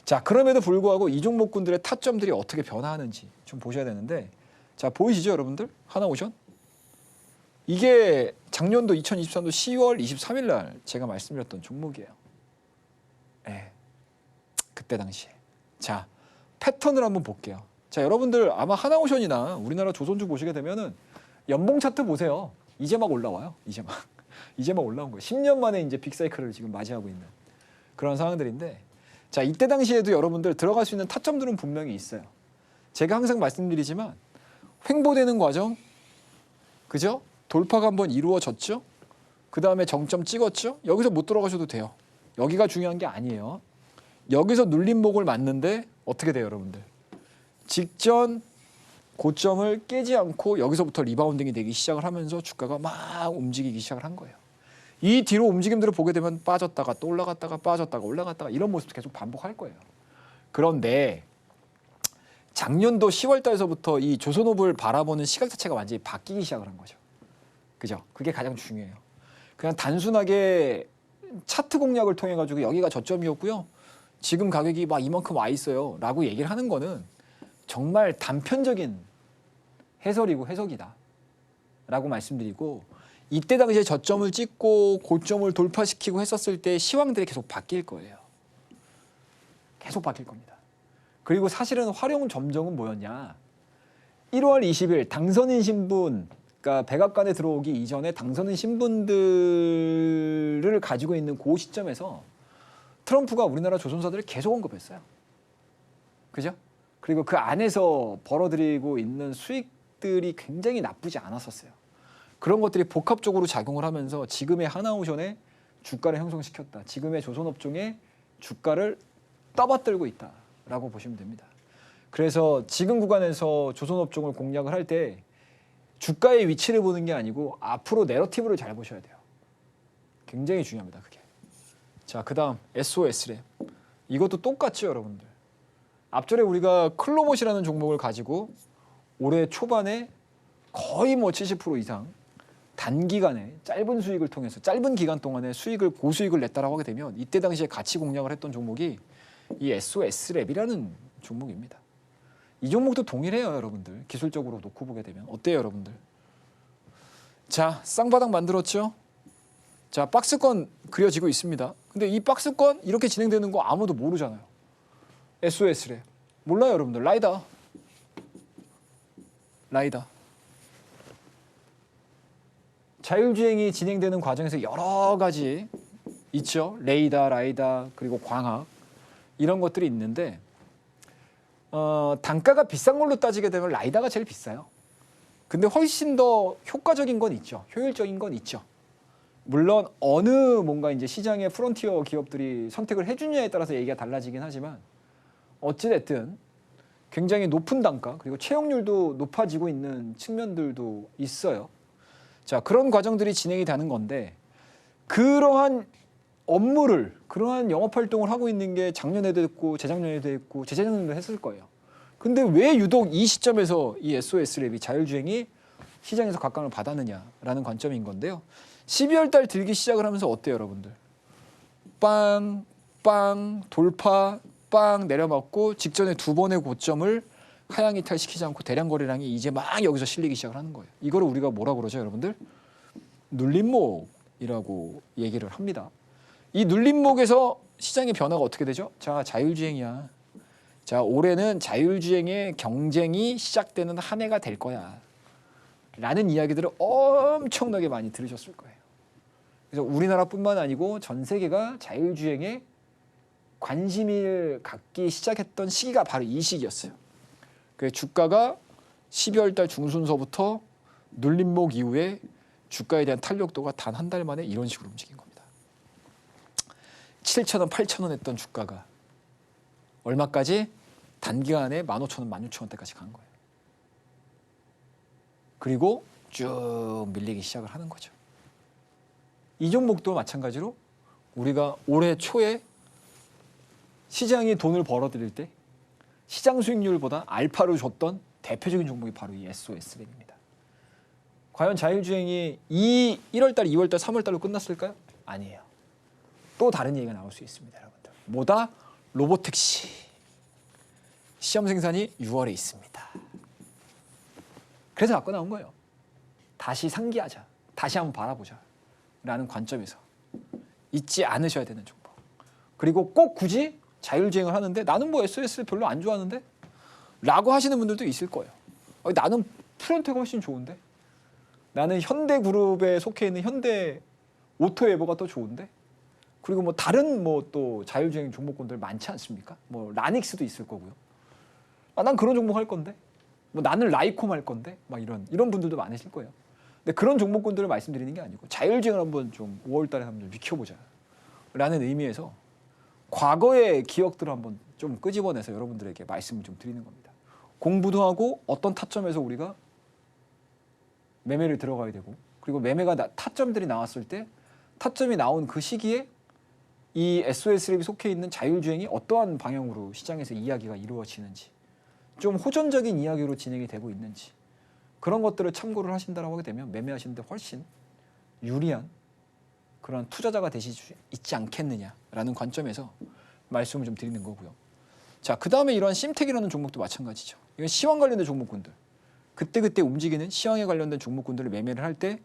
자, 그럼에도 불구하고 이 종목군들의 타점들이 어떻게 변화하는지 좀 보셔야 되는데 자, 보이시죠 여러분들? 하나오션? 이게 작년도 2023년 10월 23일 날 제가 말씀드렸던 종목이에요. 그때 당시에. 자, 패턴을 한번 볼게요. 자, 여러분들 아마 하나오션이나 우리나라 조선주 보시게 되면은 연봉 차트 보세요. 이제 막 올라와요. 이제 막 올라온 거예요. 10년 만에 이제 빅사이클을 지금 맞이하고 있는 그런 상황들인데 자, 이때 당시에도 여러분들 들어갈 수 있는 타점들은 분명히 있어요. 제가 항상 말씀드리지만 횡보되는 과정, 그죠? 돌파가 한번 이루어졌죠? 그 다음에 정점 찍었죠? 여기서 못 들어가셔도 돼요. 여기가 중요한 게 아니에요. 여기서 눌림목을 맞는데 어떻게 돼요, 여러분들? 직전 고점을 깨지 않고 여기서부터 리바운딩이 되기 시작을 하면서 주가가 막 움직이기 시작을 한 거예요. 이 뒤로 움직임들을 보게 되면 빠졌다가 또 올라갔다가 빠졌다가 올라갔다가 이런 모습도 계속 반복할 거예요. 그런데 작년도 10월 달서부터 이 조선업을 바라보는 시각 자체가 완전히 바뀌기 시작을 한 거죠. 그죠? 그게 가장 중요해요. 그냥 단순하게 차트 공략을 통해 가지고 여기가 저점이었고요. 지금 가격이 막 이만큼 와 있어요. 라고 얘기를 하는 거는 정말 단편적인 해설이고 해석이다. 라고 말씀드리고 이때 당시에 저점을 찍고 고점을 돌파시키고 했었을 때 시황들이 계속 바뀔 거예요. 계속 바뀔 겁니다. 그리고 사실은 활용 점정은 뭐였냐. 1월 20일 당선인 신분, 그러니까 백악관에 들어오기 이전에 당선인 신분들을 가지고 있는 그 시점에서 트럼프가 우리나라 조선사들을 계속 언급했어요. 그죠? 그리고 그 안에서 벌어들이고 있는 수익들이 굉장히 나쁘지 않았었어요. 그런 것들이 복합적으로 작용을 하면서 지금의 하나오션의 주가를 형성시켰다. 지금의 조선업종의 주가를 떠받들고 있다라고 보시면 됩니다. 그래서 지금 구간에서 조선업종을 공략을 할 때 주가의 위치를 보는 게 아니고 앞으로 내러티브를 잘 보셔야 돼요. 굉장히 중요합니다. 그게. 자, 그 다음 SOS랩. 이것도 똑같죠, 여러분들. 앞전에 우리가 클로봇이라는 종목을 가지고 올해 초반에 거의 뭐 70% 이상 단기간에 짧은 수익을 통해서 짧은 기간 동안에 수익을 고수익을 냈다라고 하게 되면 이때 당시에 같이 공략을 했던 종목이 이 SOS랩이라는 종목입니다. 이 종목도 동일해요, 여러분들. 기술적으로 놓고 보게 되면 어때요, 여러분들? 자, 쌍바닥 만들었죠? 자, 박스권 그려지고 있습니다. 근데 이 박스권 이렇게 진행되는 거 아무도 모르잖아요. SOS랩. 몰라요, 여러분들. 라이다. 자율주행이 진행되는 과정에서 여러 가지 있죠. 레이다, 라이다, 그리고 광학 이런 것들이 있는데 단가가 비싼 걸로 따지게 되면 라이다가 제일 비싸요. 근데 훨씬 더 효과적인 건 있죠. 효율적인 건 있죠. 물론 어느 뭔가 이제 시장의 프론티어 기업들이 선택을 해주냐에 따라서 얘기가 달라지긴 하지만 어찌됐든 굉장히 높은 단가 그리고 채용률도 높아지고 있는 측면들도 있어요. 자, 그런 과정들이 진행이 되는 건데 그러한 업무를 그러한 영업 활동을 하고 있는 게 작년에도 했고 재작년에도 했고 재작년에도 했을 거예요. 근데 왜 유독 이 시점에서 이 SOS랩이 자율주행이 시장에서 각광을 받았느냐라는 관점인 건데요. 12월 달 들기 시작을 하면서 어때요, 여러분들? 빵, 빵, 돌파, 빵 내려맞고 직전에 두 번의 고점을 하향 이탈시키지 않고 대량 거래량이 이제 막 여기서 실리기 시작을 하는 거예요. 이거를 우리가 뭐라고 그러죠, 여러분들? 눌림목이라고 얘기를 합니다. 이 눌림목에서 시장의 변화가 어떻게 되죠? 자, 자율주행이야. 자, 올해는 자율주행의 경쟁이 시작되는 한 해가 될 거야. 라는 이야기들을 엄청나게 많이 들으셨을 거예요. 그래서 우리나라뿐만 아니고 전 세계가 자율주행에 관심을 갖기 시작했던 시기가 바로 이 시기였어요. 그래서 주가가 12월 달 중순서부터 눌림목 이후에 주가에 대한 탄력도가 단 한 달 만에 이런 식으로 움직인 겁니다. 7,000원, 8,000원 했던 주가가 얼마까지? 단기간에 15,000원, 16,000원대까지 간 거예요. 그리고 쭉 밀리기 시작을 하는 거죠. 이 종목도 마찬가지로 우리가 올해 초에 시장이 돈을 벌어들일 때 시장 수익률보다 알파를 줬던 대표적인 종목이 바로 이 SOS랩입니다. 과연 자율주행이 1월 달, 2월 달, 3월 달로 끝났을까요? 아니에요. 또 다른 얘기가 나올 수 있습니다, 여러분들. 뭐다? 로보택시. 시험 생산이 6월에 있습니다. 그래서 갖고 나온 거예요. 다시 상기하자. 다시 한번 바라보자. 라는 관점에서 잊지 않으셔야 되는 종목. 그리고 꼭 굳이 자율주행을 하는데 나는 뭐 SOS를 별로 안 좋아하는데? 라고 하시는 분들도 있을 거예요. 나는 프론트가 훨씬 좋은데? 나는 현대그룹에 속해 있는 현대 오토에버가 더 좋은데? 그리고 뭐 다른 뭐 또 자율주행 종목군들 많지 않습니까? 뭐 라닉스도 있을 거고요. 난 그런 종목 할 건데? 뭐 나는 라이콤 할 건데? 막 이런 분들도 많으실 거예요. 근데 그런 종목군들을 말씀드리는 게 아니고 자율주행을 한번 좀 5월 달에 한번 비켜보자 라는 의미에서 과거의 기억들을 한번 좀 끄집어내서 여러분들에게 말씀을 좀 드리는 겁니다. 공부도 하고 어떤 타점에서 우리가 매매를 들어가야 되고 그리고 매매가 타점들이 나왔을 때 타점이 나온 그 시기에 이 SOS랩이 속해 있는 자율주행이 어떠한 방향으로 시장에서 이야기가 이루어지는지 좀 호전적인 이야기로 진행이 되고 있는지 그런 것들을 참고를 하신다고 하게 되면 매매하시는데 훨씬 유리한 그런 투자자가 되실 수 있지 않겠느냐라는 관점에서 말씀을 좀 드리는 거고요. 자, 그 다음에 이러한 심텍이라는 종목도 마찬가지죠. 이건 시황 관련된 종목군들. 그때그때 움직이는 시황에 관련된 종목군들을 매매를 할 때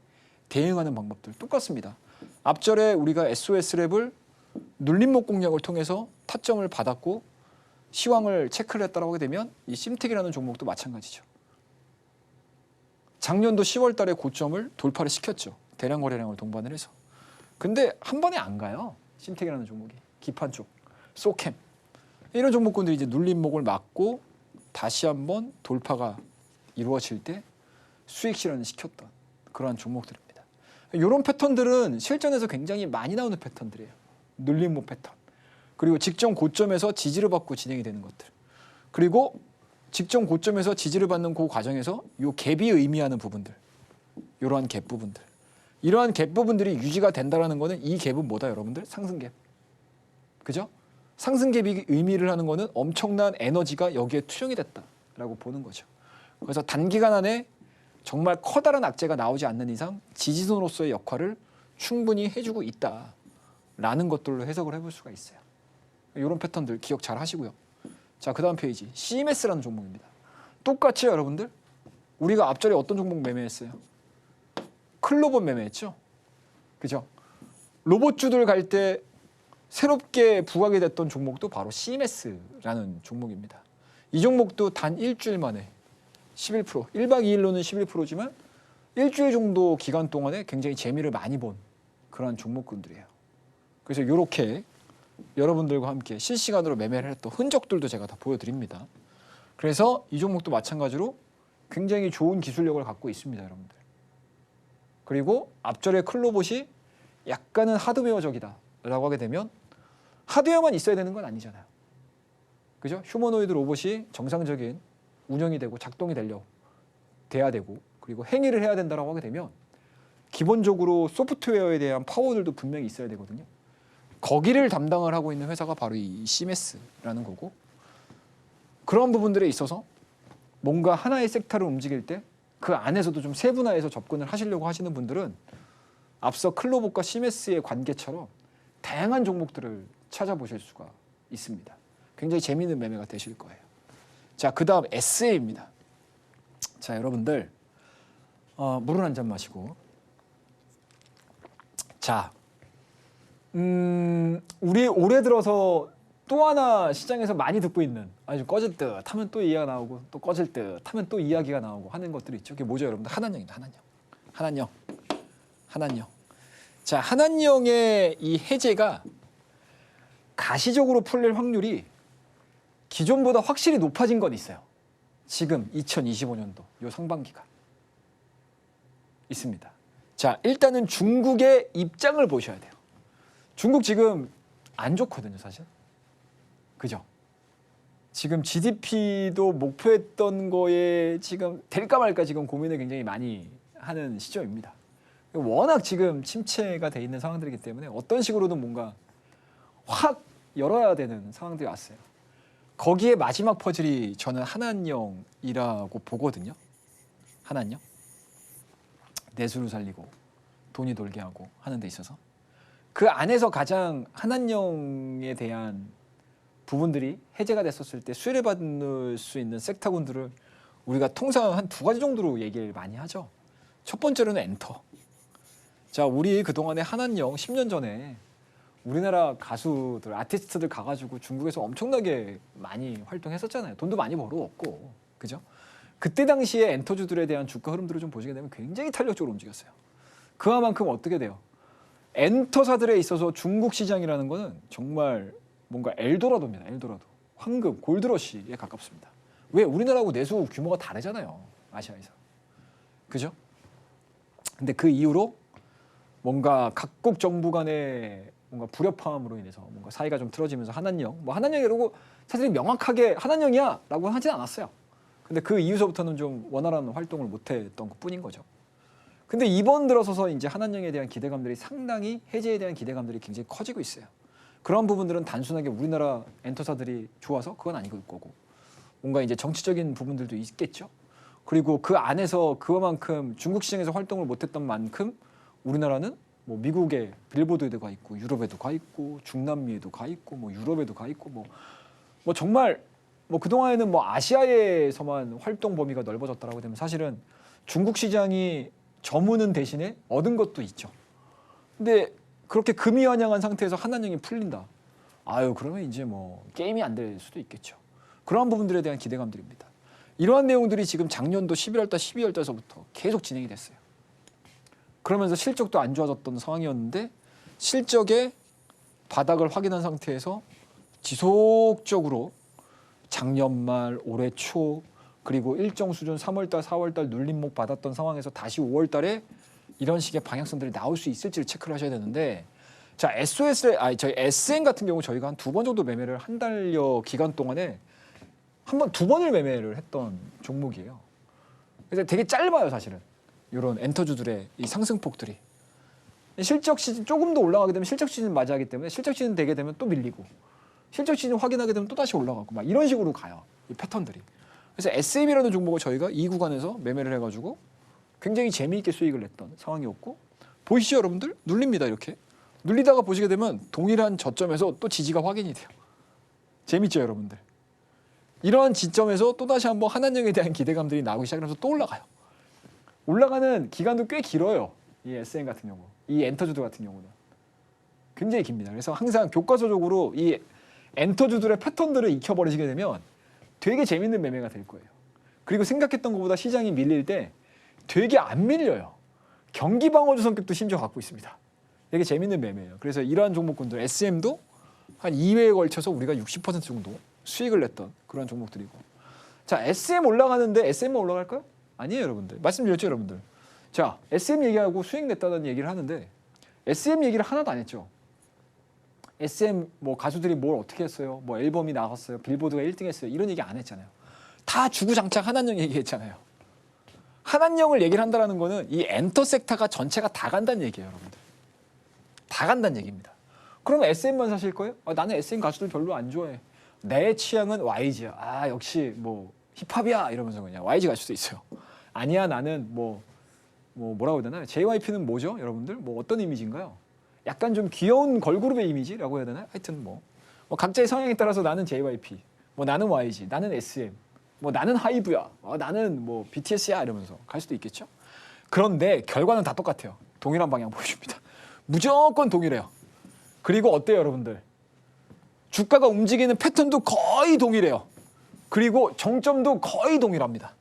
대응하는 방법들 똑같습니다. 앞절에 우리가 SOS랩을 눌림목 공략을 통해서 타점을 받았고 시황을 체크를 했다고 하게 되면 이 심텍이라는 종목도 마찬가지죠. 작년도 10월 달에 고점을 돌파를 시켰죠. 대량 거래량을 동반을 해서. 근데 한 번에 안 가요. 심텍이라는 종목이. 기판 쪽, 소캠. 이런 종목군들이 이제 눌림목을 맞고 다시 한번 돌파가 이루어질 때 수익 실현을 시켰던 그러한 종목들입니다. 이런 패턴들은 실전에서 굉장히 많이 나오는 패턴들이에요. 눌림목 패턴. 그리고 직전 고점에서 지지를 받고 진행이 되는 것들. 그리고 직전 고점에서 지지를 받는 그 과정에서 이 갭이 의미하는 부분들. 이러한 갭 부분들. 이러한 갭 부분들이 유지가 된다는 거는 이 갭은 뭐다 여러분들? 상승 갭. 그죠? 상승 갭이 의미를 하는 거는 엄청난 에너지가 여기에 투영이 됐다라고 보는 거죠. 그래서 단기간 안에 정말 커다란 악재가 나오지 않는 이상 지지선으로서의 역할을 충분히 해주고 있다라는 것들로 해석을 해볼 수가 있어요. 이런 패턴들 기억 잘 하시고요. 자, 그 다음 페이지. CMS라는 종목입니다. 똑같이 여러분들 우리가 앞절에 어떤 종목 매매했어요? 클로버 매매했죠? 그죠? 로봇주들 갈 때 새롭게 부각이 됐던 종목도 바로 CMS라는 종목입니다. 이 종목도 단 일주일 만에 11%, 1박 2일로는 11%지만 일주일 정도 기간 동안에 굉장히 재미를 많이 본 그런 종목군들이에요. 그래서 이렇게 여러분들과 함께 실시간으로 매매를 했던 흔적들도 제가 다 보여드립니다. 그래서 이 종목도 마찬가지로 굉장히 좋은 기술력을 갖고 있습니다, 여러분들. 그리고 앞절의 클로봇이 약간은 하드웨어적이다 라고 하게 되면 하드웨어만 있어야 되는 건 아니잖아요. 그죠? 휴머노이드 로봇이 정상적인 운영이 되고 작동이 돼야 되고 그리고 행위를 해야 된다라고 하게 되면 기본적으로 소프트웨어에 대한 파워들도 분명히 있어야 되거든요. 거기를 담당을 하고 있는 회사가 바로 이 시메스라는 거고 그런 부분들에 있어서 뭔가 하나의 섹터를 움직일 때 그 안에서도 좀 세분화해서 접근을 하시려고 하시는 분들은 앞서 클로봇과 시메스의 관계처럼 다양한 종목들을 찾아보실 수가 있습니다. 굉장히 재미있는 매매가 되실 거예요. 자, 그 다음 SA입니다. 자, 여러분들 물을 한 잔 마시고 자, 우리 올해 들어서 또 하나 시장에서 많이 듣고 있는 아주 꺼질 듯 하면 또 이야기가 나오고 또 꺼질 듯 하면 또 이야기가 나오고 하는 것들이 있죠. 그게 뭐죠, 여러분들? 한한령입니다. 한한령. 자, 한한령의 이 해제가 가시적으로 풀릴 확률이 기존보다 확실히 높아진 건 있어요. 지금 2025년도 요 상반기가 있습니다. 자, 일단은 중국의 입장을 보셔야 돼요. 중국 지금 안 좋거든요, 사실. 그죠? 지금 GDP도 목표했던 거에 지금 될까 말까 지금 고민을 굉장히 많이 하는 시점입니다. 워낙 지금 침체가 돼 있는 상황들이기 때문에 어떤 식으로든 뭔가 확 열어야 되는 상황들이 왔어요. 거기에 마지막 퍼즐이 저는 한한령이라고 보거든요. 한한령. 내수를 살리고 돈이 돌게 하고 하는 데 있어서 그 안에서 가장 한한령에 대한 부분들이 해제가 됐었을 때 수혜를 받을 수 있는 섹터군들을 우리가 통상 한 두 가지 정도로 얘기를 많이 하죠. 첫 번째로는 엔터. 자, 우리 그동안에 한한령 10년 전에 우리나라 가수들, 아티스트들 가가지고 중국에서 엄청나게 많이 활동했었잖아요. 돈도 많이 벌어왔고, 그죠? 그때 당시에 엔터주들에 대한 주가 흐름들을 좀 보시게 되면 굉장히 탄력적으로 움직였어요. 그만큼 어떻게 돼요? 엔터사들에 있어서 중국 시장이라는 거는 정말 뭔가 엘도라도입니다. 엘도라도. 황금, 골드러시에 가깝습니다. 왜? 우리나라하고 내수 규모가 다르잖아요. 아시아에서. 그죠? 근데 그 이후로 뭔가 각국 정부 간의 뭔가 불협화음으로 인해서 뭔가 사이가 좀 틀어지면서 한한령, 뭐 한한령이라고 사실 명확하게 한한령이야 라고 하진 않았어요. 근데 그 이후서부터는 좀 원활한 활동을 못했던 것 뿐인 거죠. 근데 이번 들어서서 이제 한한령에 대한 기대감들이 상당히 해제에 대한 기대감들이 굉장히 커지고 있어요. 그런 부분들은 단순하게 우리나라 엔터사들이 좋아서 그건 아니고 거고 뭔가 이제 정치적인 부분들도 있겠죠. 그리고 그 안에서 그만큼 중국 시장에서 활동을 못했던 만큼 우리나라는 뭐 미국의 빌보드에도 가 있고 유럽에도 가 있고 중남미에도 가 있고 뭐 유럽에도 가 있고 뭐 정말 뭐 그동안에는 뭐 아시아에서만 활동 범위가 넓어졌다라고 되면 사실은 중국 시장이 저무는 대신에 얻은 것도 있죠. 근데 그렇게 금이환영한 상태에서 한한령이 풀린다. 아유, 그러면 이제 뭐 게임이 안 될 수도 있겠죠. 그러한 부분들에 대한 기대감들입니다. 이러한 내용들이 지금 작년도 11월 달, 12월 달서부터 계속 진행이 됐어요. 그러면서 실적도 안 좋아졌던 상황이었는데 실적의 바닥을 확인한 상태에서 지속적으로 작년 말, 올해 초 그리고 일정 수준 3월 달, 4월 달 눌림목 받았던 상황에서 다시 5월 달에 이런 식의 방향성들이 나올 수 있을지를 체크를 하셔야 되는데 자, 저희 SM 같은 경우 저희가 한 2번 정도 매매를 한 달여 기간 동안에 두 번을 매매를 했던 종목이에요. 그래서 되게 짧아요, 사실은. 이런 엔터주들의 이 상승폭들이. 실적 시즌 조금 더 올라가게 되면 실적 시즌 맞이하기 때문에 실적 시즌 되게 되면 또 밀리고 실적 시즌 확인하게 되면 또 다시 올라가고 막 이런 식으로 가요. 이 패턴들이. 그래서 SM이라는 종목을 저희가 이 구간에서 매매를 해가지고 굉장히 재미있게 수익을 냈던 상황이었고 보이시죠, 여러분들? 눌립니다, 이렇게. 눌리다가 보시게 되면 동일한 저점에서 또 지지가 확인이 돼요. 재밌죠, 여러분들? 이러한 지점에서 또다시 한번 한한령에 대한 기대감들이 나오기 시작하면서 또 올라가요. 올라가는 기간도 꽤 길어요. 이 SM 같은 경우. 이 엔터주들 같은 경우는. 굉장히 깁니다. 그래서 항상 교과서적으로 이 엔터주들의 패턴들을 익혀버리시게 되면 되게 재밌는 매매가 될 거예요. 그리고 생각했던 것보다 시장이 밀릴 때 되게 안 밀려요. 경기 방어주 성격도 심지어 갖고 있습니다. 되게 재밌는 매매예요. 그래서 이러한 종목군들 SM도 한 2회에 걸쳐서 우리가 60% 정도 수익을 냈던 그런 종목들이고. 자, SM 올라가는데 SM만 올라갈까요? 아니에요, 여러분들. 말씀드렸죠, 여러분들. 자, SM 얘기하고 수익 냈다는 얘기를 하는데 SM 얘기를 하나도 안 했죠. SM 뭐 가수들이 뭘 어떻게 했어요? 뭐 앨범이 나갔어요. 빌보드가 1등 했어요. 이런 얘기 안 했잖아요. 다 주구장창 한한령 얘기했잖아요. 한한령을 얘기를 한다는 거는 이 엔터 섹터가 전체가 다 간다는 얘기예요, 여러분들. 다 간다는 얘기입니다. 그럼 SM만 사실 거예요? 나는 SM 가수들 별로 안 좋아해. 내 취향은 YG야. 역시 뭐 힙합이야 이러면서 그냥 YG 갈 수도 있어요. 아니야, 나는 뭐라고 해야 되나요? JYP는 뭐죠, 여러분들? 뭐 어떤 이미지인가요? 약간 좀 귀여운 걸그룹의 이미지라고 해야 되나요? 하여튼 뭐 각자의 성향에 따라서 나는 JYP, 뭐 나는 YG, 나는 SM, 뭐 나는 하이브야, 나는 뭐 BTS야 이러면서 갈 수도 있겠죠. 그런데 결과는 다 똑같아요. 동일한 방향 보여줍니다. 무조건 동일해요. 그리고 어때요, 여러분들? 주가가 움직이는 패턴도 거의 동일해요. 그리고 정점도 거의 동일합니다.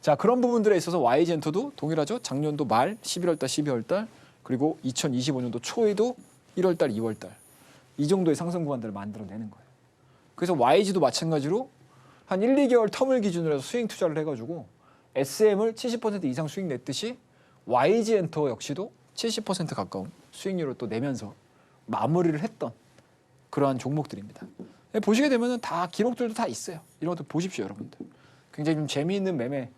자, 그런 부분들에 있어서 YG엔터도 동일하죠. 작년도 말 11월달, 12월달, 그리고 2025년도 초에도 1월달, 2월달 이 정도의 상승 구간들을 만들어내는 거예요. 그래서 YG도 마찬가지로 한 1, 2개월 텀을 기준으로 해서 수익 투자를 해가지고 SM을 70% 이상 수익 냈듯이 YG엔터 역시도 70% 가까운 수익률을 또 내면서 마무리를 했던 그러한 종목들입니다. 보시게 되면 다 기록들도 다 있어요. 이런 것도 보십시오, 여러분들. 굉장히 좀 재미있는 매매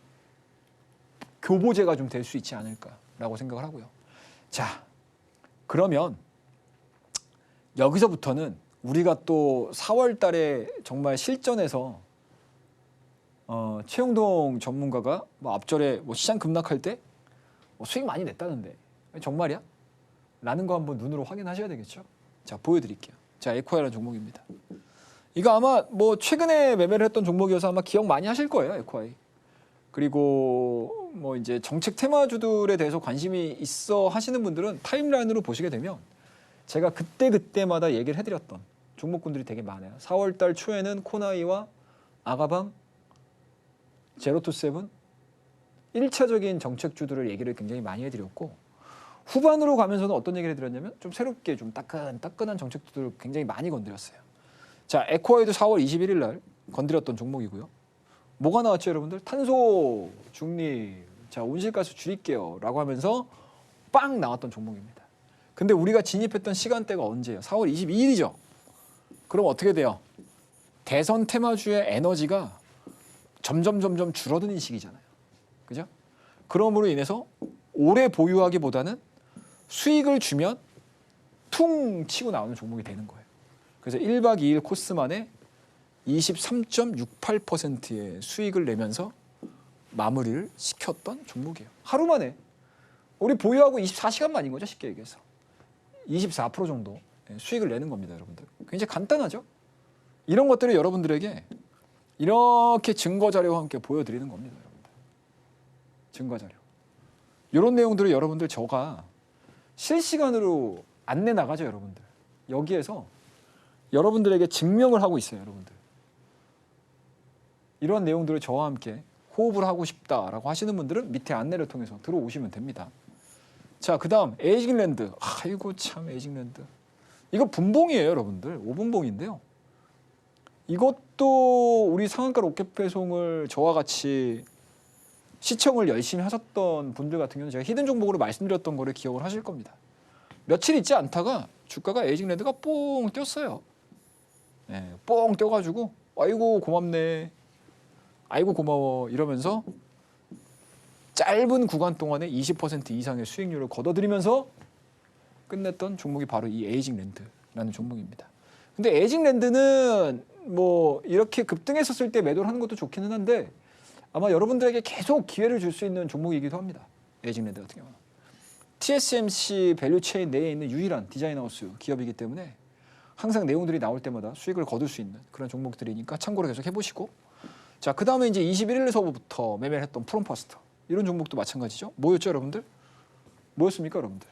교보제가 좀 될 수 있지 않을까라고 생각을 하고요. 자, 그러면 여기서부터는 우리가 또 4월 달에 정말 실전에서 최영동 전문가가 뭐 앞절에 뭐 시장 급락할 때 수익 많이 냈다는데 정말이야? 라는 거 한번 눈으로 확인하셔야 되겠죠. 자, 보여드릴게요. 자, 에코아이라는 종목입니다. 이거 아마 뭐 최근에 매매를 했던 종목이어서 아마 기억 많이 하실 거예요, 에코아이. 그리고 뭐 이제 정책 테마주들에 대해서 관심이 있어 하시는 분들은 타임라인으로 보시게 되면 제가 그때마다 얘기를 해드렸던 종목군들이 되게 많아요. 4월달 초에는 코나이와 아가방, 제로투세븐 1차적인 정책주들을 얘기를 굉장히 많이 해드렸고, 후반으로 가면서는 어떤 얘기를 해드렸냐면 좀 새롭게 좀 따끈따끈한 정책주들을 굉장히 많이 건드렸어요. 자, 에코아이도 4월 21일 날 건드렸던 종목이고요. 뭐가 나왔죠, 여러분들? 탄소 중립, 자, 온실가스 줄일게요 라고 하면서 빵 나왔던 종목입니다. 근데 우리가 진입했던 시간대가 언제예요? 4월 22일이죠. 그럼 어떻게 돼요? 대선 테마주의 에너지가 점점 줄어드는 시기잖아요. 그죠? 그러므로 인해서 오래 보유하기보다는 수익을 주면 퉁 치고 나오는 종목이 되는 거예요. 그래서 1박 2일 코스 만에 23.68%의 수익을 내면서 마무리를 시켰던 종목이에요. 하루 만에. 우리 보유하고 24시간 만인 거죠, 쉽게 얘기해서. 24% 정도 수익을 내는 겁니다, 여러분들. 굉장히 간단하죠? 이런 것들을 여러분들에게 이렇게 증거 자료와 함께 보여드리는 겁니다, 여러분들. 증거 자료. 이런 내용들을 여러분들 저가 실시간으로 안내 나가죠, 여러분들. 여기에서 여러분들에게 증명을 하고 있어요, 여러분들. 이런 내용들을 저와 함께 호흡을 하고 싶다라고 하시는 분들은 밑에 안내를 통해서 들어오시면 됩니다. 자, 그 다음 에이징랜드. 아이고 참, 에이징랜드. 이거 분봉이에요, 여러분들. 5분봉인데요. 이것도 우리 상한가 로켓 배송을 저와 같이 시청을 열심히 하셨던 분들 같은 경우는 제가 히든 종목으로 말씀드렸던 거를 기억을 하실 겁니다. 며칠 있지 않다가 주가가 에이징랜드가 뽕 뛰었어요. 네, 뽕 뛰어가지고 아이고 고맙네, 아이고 고마워 이러면서 짧은 구간 동안에 20% 이상의 수익률을 거둬들이면서 끝냈던 종목이 바로 이 에이징랜드라는 종목입니다. 근데 에이징랜드는 뭐 이렇게 급등했었을 때 매도를 하는 것도 좋기는 한데 아마 여러분들에게 계속 기회를 줄 수 있는 종목이기도 합니다. 에이징랜드 같은 경우는 TSMC 밸류체인 내에 있는 유일한 디자인하우스 기업이기 때문에 항상 내용들이 나올 때마다 수익을 거둘 수 있는 그런 종목들이니까 참고로 계속 해보시고, 자, 그 다음에 이제 21일서부터 매매를 했던 프롬퍼스터 이런 종목도 마찬가지죠. 뭐였죠, 여러분들? 뭐였습니까, 여러분들?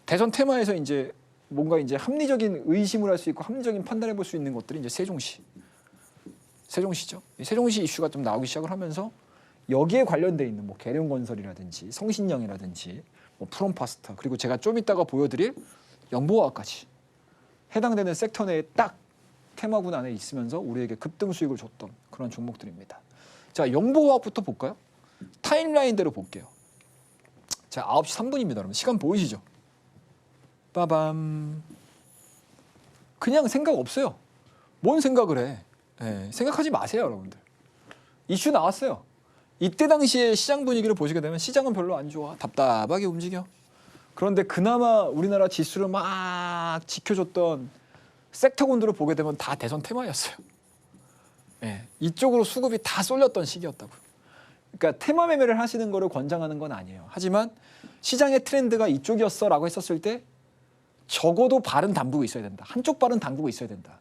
대선 테마에서 이제 뭔가 이제 합리적인 의심을 할 수 있고 합리적인 판단해 볼 수 있는 것들이 이제 세종시죠. 이 세종시 이슈가 좀 나오기 시작을 하면서 여기에 관련돼 있는 뭐 계룡건설이라든지 성신영이라든지 뭐 프롬파스타, 그리고 제가 좀 이따가 보여드릴 영보화학까지 해당되는 섹터 내에 딱 테마군 안에 있으면서 우리에게 급등 수익을 줬던 그런 종목들입니다. 자, 영보화학부터 볼까요? 타임라인대로 볼게요. 자, 9시 3분입니다. 여러분 시간 보이시죠? 빠밤. 그냥 생각 없어요. 뭔 생각을 해? 예, 생각하지 마세요, 여러분들. 이슈 나왔어요. 이때 당시에 시장 분위기를 보시게 되면 시장은 별로 안 좋아. 답답하게 움직여. 그런데 그나마 우리나라 지수를 막 지켜줬던 섹터군들을 보게 되면 다 대선 테마였어요. 예, 이쪽으로 수급이 다 쏠렸던 시기였다고요. 그러니까 테마 매매를 하시는 거를 권장하는 건 아니에요. 하지만 시장의 트렌드가 이쪽이었어라고 했었을 때 적어도 발은 담그고 있어야 된다. 한쪽 발은 담그고 있어야 된다.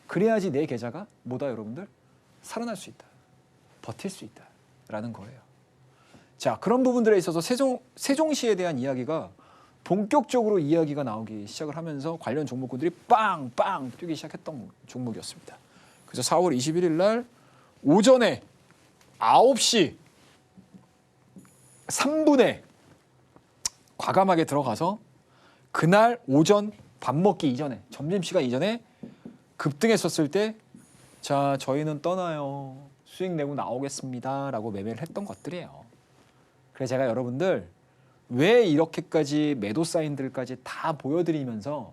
그래야지 내 계좌가 뭐다 여러분들? 살아날 수 있다. 버틸 수 있다라는 거예요. 자, 그런 부분들에 있어서 세종시에 대한 이야기가 본격적으로 이야기가 나오기 시작을 하면서 관련 종목군들이 빵빵 뛰기 시작했던 종목이었습니다. 그래서 4월 21일 날 오전에 9시 3분에 과감하게 들어가서 그날 오전 밥 먹기 이전에 점심시간 이전에 급등했었을 때 자, 저희는 떠나요. 수익 내고 나오겠습니다. 라고 매매를 했던 것들이에요. 그래서 제가 여러분들 왜 이렇게까지 매도 사인들까지 다 보여드리면서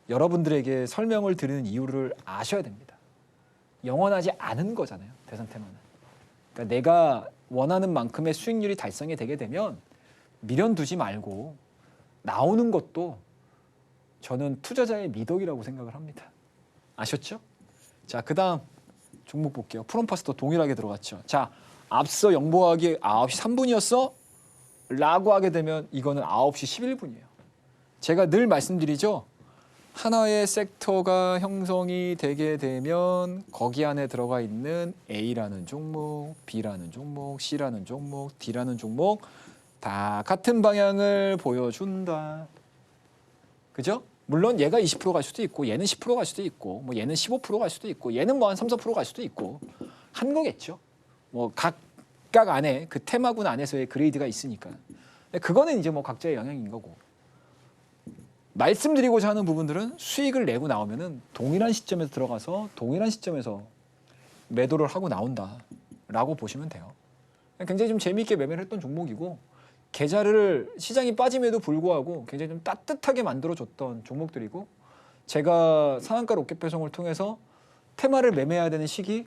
여러분들에게 설명을 드리는 이유를 아셔야 됩니다. 영원하지 않은 거잖아요. 대선 테마는. 그러니까 내가 원하는 만큼의 수익률이 달성이 되게 되면 미련 두지 말고 나오는 것도 저는 투자자의 미덕이라고 생각을 합니다. 아셨죠? 자, 그 다음 종목 볼게요. 프롬파스도 동일하게 들어갔죠. 자, 앞서 영보하기 9시 3분이었어? 라고 하게 되면 이거는 9시 11분이에요. 제가 늘 말씀드리죠. 하나의 섹터가 형성이 되게 되면 거기 안에 들어가 있는 A라는 종목, B라는 종목, C라는 종목, D라는 종목 다 같은 방향을 보여준다. 그죠? 물론 얘가 20% 갈 수도 있고 얘는 10% 갈 수도 있고 뭐 얘는 15% 갈 수도 있고 얘는 뭐 한 3, 4% 갈 수도 있고 한 거겠죠. 뭐 각각 안에 그 테마군 안에서의 그레이드가 있으니까. 그거는 이제 뭐 각자의 영향인 거고. 말씀드리고자 하는 부분들은 수익을 내고 나오면은 동일한 시점에서 들어가서 동일한 시점에서 매도를 하고 나온다라고 보시면 돼요. 굉장히 좀 재미있게 매매를 했던 종목이고 계좌를 시장이 빠짐에도 불구하고 굉장히 좀 따뜻하게 만들어줬던 종목들이고 제가 상한가 로켓 배송을 통해서 테마를 매매해야 되는 시기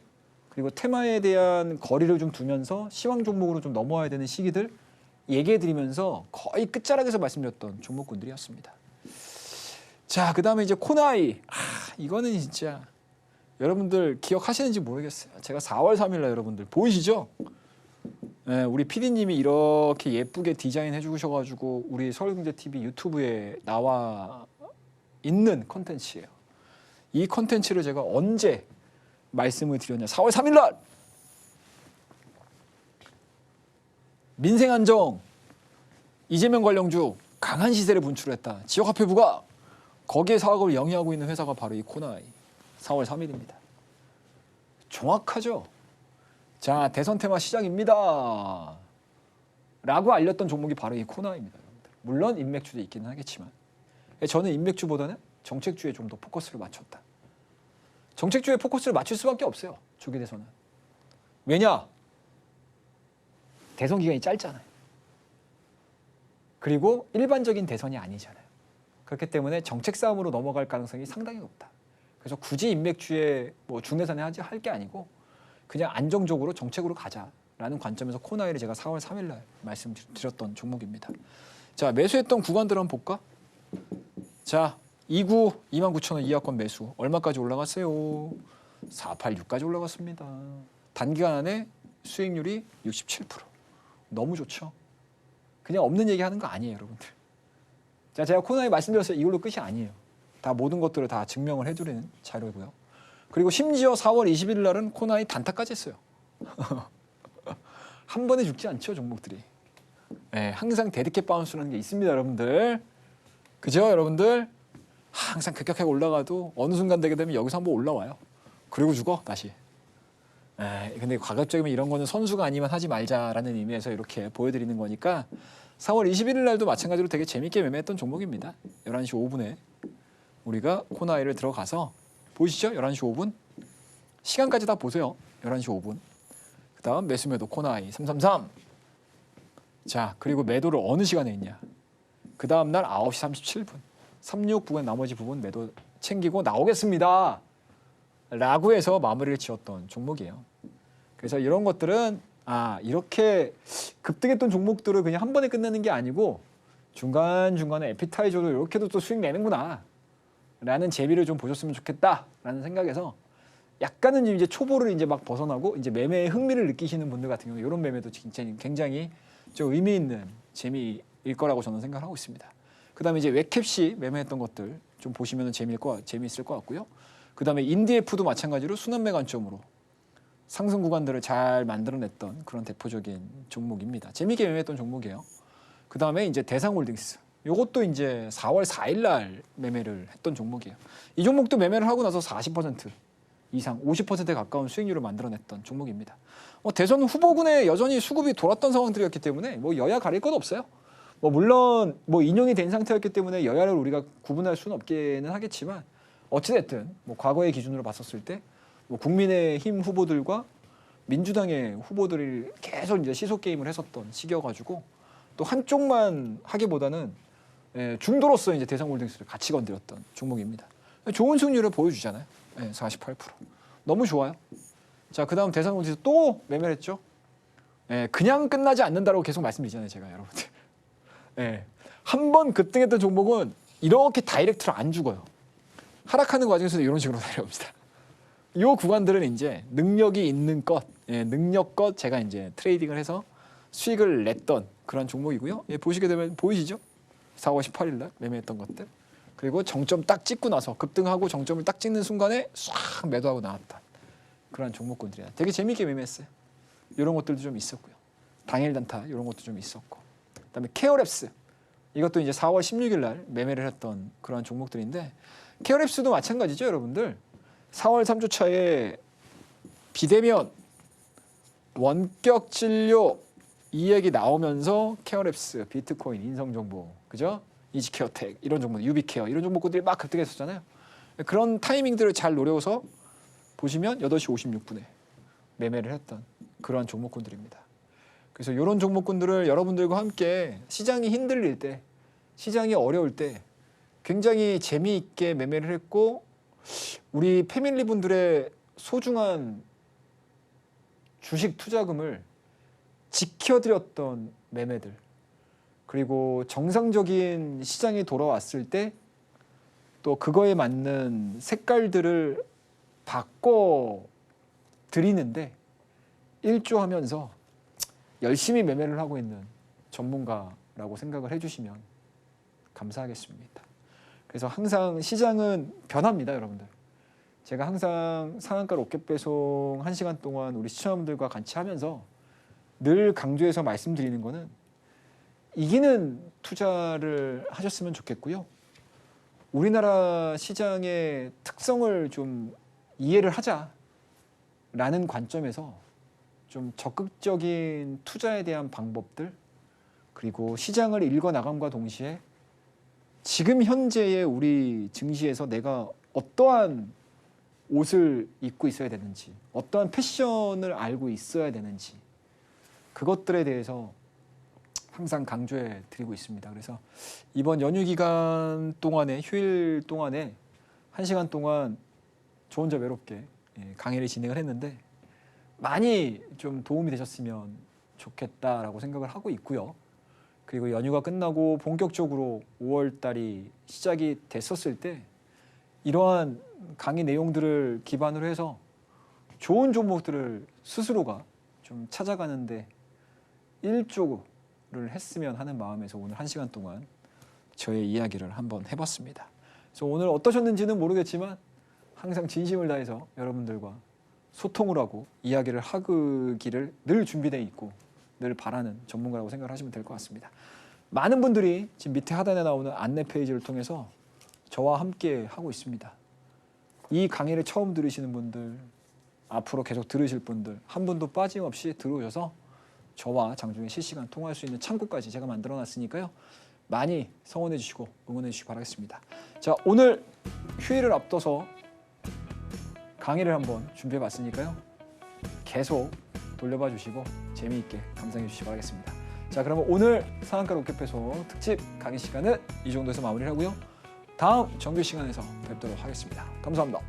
그리고 테마에 대한 거리를 좀 두면서 시황 종목으로 좀 넘어와야 되는 시기들 얘기해드리면서 거의 끝자락에서 말씀드렸던 종목군들이었습니다. 자, 그 다음에 이제 코나이. 이거는 진짜 여러분들 기억하시는지 모르겠어요. 제가 4월 3일 날 여러분들 보이시죠? 네, 우리 PD님이 이렇게 예쁘게 디자인해 주셔가지고 우리 서울경제TV 유튜브에 나와 있는 컨텐츠예요. 이 컨텐츠를 제가 언제 말씀을 드렸냐. 4월 3일 날 민생안정 이재명 관련주 강한 시세를 분출했다. 지역화폐부가 거기에 사업을 영위하고 있는 회사가 바로 이 코나이. 4월 3일입니다. 정확하죠? 자, 대선 테마 시작입니다. 라고 알렸던 종목이 바로 이 코나이입니다. 물론 인맥주도 있기는 하겠지만 저는 인맥주보다는 정책주에 좀 더 포커스를 맞췄다. 정책주에 포커스를 맞출 수밖에 없어요. 조기 대선은. 왜냐? 대선 기간이 짧잖아요. 그리고 일반적인 대선이 아니잖아요. 그렇기 때문에 정책 싸움으로 넘어갈 가능성이 상당히 높다. 그래서 굳이 인맥주에 뭐 중대선에 할 게 아니고 그냥 안정적으로 정책으로 가자라는 관점에서 코나이를 제가 4월 3일 날 말씀드렸던 종목입니다. 자, 매수했던 구간들 한번 볼까? 자, 29, 29,000원 이하권 매수. 얼마까지 올라갔어요? 486까지 올라갔습니다. 단기간 안에 수익률이 67%. 너무 좋죠? 그냥 없는 얘기 하는 거 아니에요, 여러분들. 자, 제가 코나이 말씀드렸어요. 이걸로 끝이 아니에요. 다 모든 것들을 다 증명을 해드리는 자료고요. 그리고 심지어 4월 20일 날은 코나이 단타까지 했어요. 한 번에 죽지 않죠, 종목들이. 네, 항상 데드캣 바운스라는 게 있습니다, 여러분들. 그죠, 여러분들? 항상 급격하게 올라가도 어느 순간 되게 되면 여기서 한번 올라와요. 그리고 죽어, 다시. 근데 가급적이면 이런 거는 선수가 아니면 하지 말자라는 의미에서 이렇게 보여드리는 거니까 4월 21일 날도 마찬가지로 되게 재밌게 매매했던 종목입니다. 11시 5분에 우리가 코나이를 들어가서 보이시죠? 11시 5분. 시간까지 다 보세요. 11시 5분. 그 다음 매수 매도 코나이 333. 자, 그리고 매도를 어느 시간에 했냐. 그 다음 날 9시 37분. 36 부분 나머지 부분 매도 챙기고 나오겠습니다 라고 해서 마무리를 지었던 종목이에요. 그래서 이런 것들은 이렇게 급등했던 종목들을 그냥 한 번에 끝내는 게 아니고 중간중간에 에피타이저도 이렇게도 또 수익 내는구나 라는 재미를 좀 보셨으면 좋겠다 라는 생각에서 약간은 이제 초보를 이제 막 벗어나고 이제 매매에 흥미를 느끼시는 분들 같은 경우 이런 매매도 굉장히 좀 의미 있는 재미일 거라고 저는 생각을 하고 있습니다. 그다음에 이제 웹캡시 매매했던 것들 좀 보시면 재미있을 것 같고요. 그다음에 인디에프도 마찬가지로 순환매 관점으로 상승 구간들을 잘 만들어냈던 그런 대표적인 종목입니다. 재미있게 매매했던 종목이에요. 그다음에 이제 대상홀딩스. 요것도 이제 4월 4일 날 매매를 했던 종목이에요. 이 종목도 매매를 하고 나서 40% 이상, 50%에 가까운 수익률을 만들어냈던 종목입니다. 대선 후보군에 여전히 수급이 돌았던 상황들이었기 때문에 뭐 여야 가릴 것 없어요. 물론 인용이 된 상태였기 때문에 여야를 우리가 구분할 수는 없기는 하겠지만 어찌됐든 과거의 기준으로 봤었을 때 국민의힘 후보들과 민주당의 후보들이 계속 이제 시소 게임을 했었던 시기여가지고 또 한쪽만 하기보다는 중도로서 이제 대상홀딩스를 같이 건드렸던 종목입니다. 좋은 수익률을 보여주잖아요. 48%. 너무 좋아요. 자, 그다음 대상홀딩스 또 매매를 했죠. 그냥 끝나지 않는다라고 계속 말씀드리잖아요, 제가 여러분들. 한 번 급등했던 종목은 이렇게 다이렉트로 안 죽어요. 하락하는 과정에서도 이런 식으로 내려옵니다. 이 구간들은 이제 능력이 있는 것, 능력껏 제가 이제 트레이딩을 해서 수익을 냈던 그런 종목이고요. 보시게 되면 보이시죠? 4월 18일 날 매매했던 것들. 그리고 정점 딱 찍고 나서 급등하고 정점을 딱 찍는 순간에 싹 매도하고 나왔다. 그런 종목군들이야. 되게 재미있게 매매했어요. 이런 것들도 좀 있었고요. 당일 단타 이런 것도 좀 있었고. 그다음에 케어랩스. 이것도 이제 4월 16일 날 매매를 했던 그런 종목들인데 케어랩스도 마찬가지죠, 여러분들. 4월 3주차에 비대면 원격 진료 이 얘기 나오면서 케어랩스, 비트코인, 인성정보, 그죠? 이지케어텍 이런 종목, 유비케어 이런 종목들이 막 급등했었잖아요. 그런 타이밍들을 잘 노려서 보시면 8시 56분에 매매를 했던 그런 종목군들입니다. 그래서 이런 종목군들을 여러분들과 함께 시장이 흔들릴 때, 시장이 어려울 때 굉장히 재미있게 매매를 했고 우리 패밀리분들의 소중한 주식 투자금을 지켜드렸던 매매들, 그리고 정상적인 시장이 돌아왔을 때 또 그거에 맞는 색깔들을 바꿔 드리는데 일조하면서 열심히 매매를 하고 있는 전문가라고 생각을 해주시면 감사하겠습니다. 그래서 항상 시장은 변합니다, 여러분들. 제가 항상 상한가 로켓 배송 1시간 동안 우리 시청자분들과 같이 하면서 늘 강조해서 말씀드리는 거는 이기는 투자를 하셨으면 좋겠고요. 우리나라 시장의 특성을 좀 이해를 하자라는 관점에서 좀 적극적인 투자에 대한 방법들, 그리고 시장을 읽어나감과 동시에 지금 현재의 우리 증시에서 내가 어떠한 옷을 입고 있어야 되는지, 어떠한 패션을 알고 있어야 되는지, 그것들에 대해서 항상 강조해 드리고 있습니다. 그래서 이번 연휴 기간 동안에, 휴일 동안에 1시간 동안 저 혼자 외롭게 강의를 진행을 했는데 많이 좀 도움이 되셨으면 좋겠다라고 생각을 하고 있고요. 그리고 연휴가 끝나고 본격적으로 5월 달이 시작이 됐었을 때 이러한 강의 내용들을 기반으로 해서 좋은 종목들을 스스로가 좀 찾아가는데 일조를 했으면 하는 마음에서 오늘 1시간 동안 저의 이야기를 한번 해봤습니다. 그래서 오늘 어떠셨는지는 모르겠지만 항상 진심을 다해서 여러분들과 소통을 하고 이야기를 하기를 늘 준비되어 있고 늘 바라는 전문가라고 생각을 하시면 될 것 같습니다. 많은 분들이 지금 밑에 하단에 나오는 안내 페이지를 통해서 저와 함께 하고 있습니다. 이 강의를 처음 들으시는 분들, 앞으로 계속 들으실 분들 한 분도 빠짐없이 들어오셔서 저와 장중에 실시간 통화할 수 있는 창구까지 제가 만들어놨으니까요. 많이 성원해 주시고 응원해 주시기 바라겠습니다. 자, 오늘 휴일을 앞둬서 강의를 한번 준비해 봤으니까요. 계속 돌려봐 주시고 재미있게 감상해 주시기 바라겠습니다. 자, 그러면 오늘 상한가 로켓 배송 특집 강의 시간은 이 정도에서 마무리를 하고요. 다음 정규 시간에서 뵙도록 하겠습니다. 감사합니다.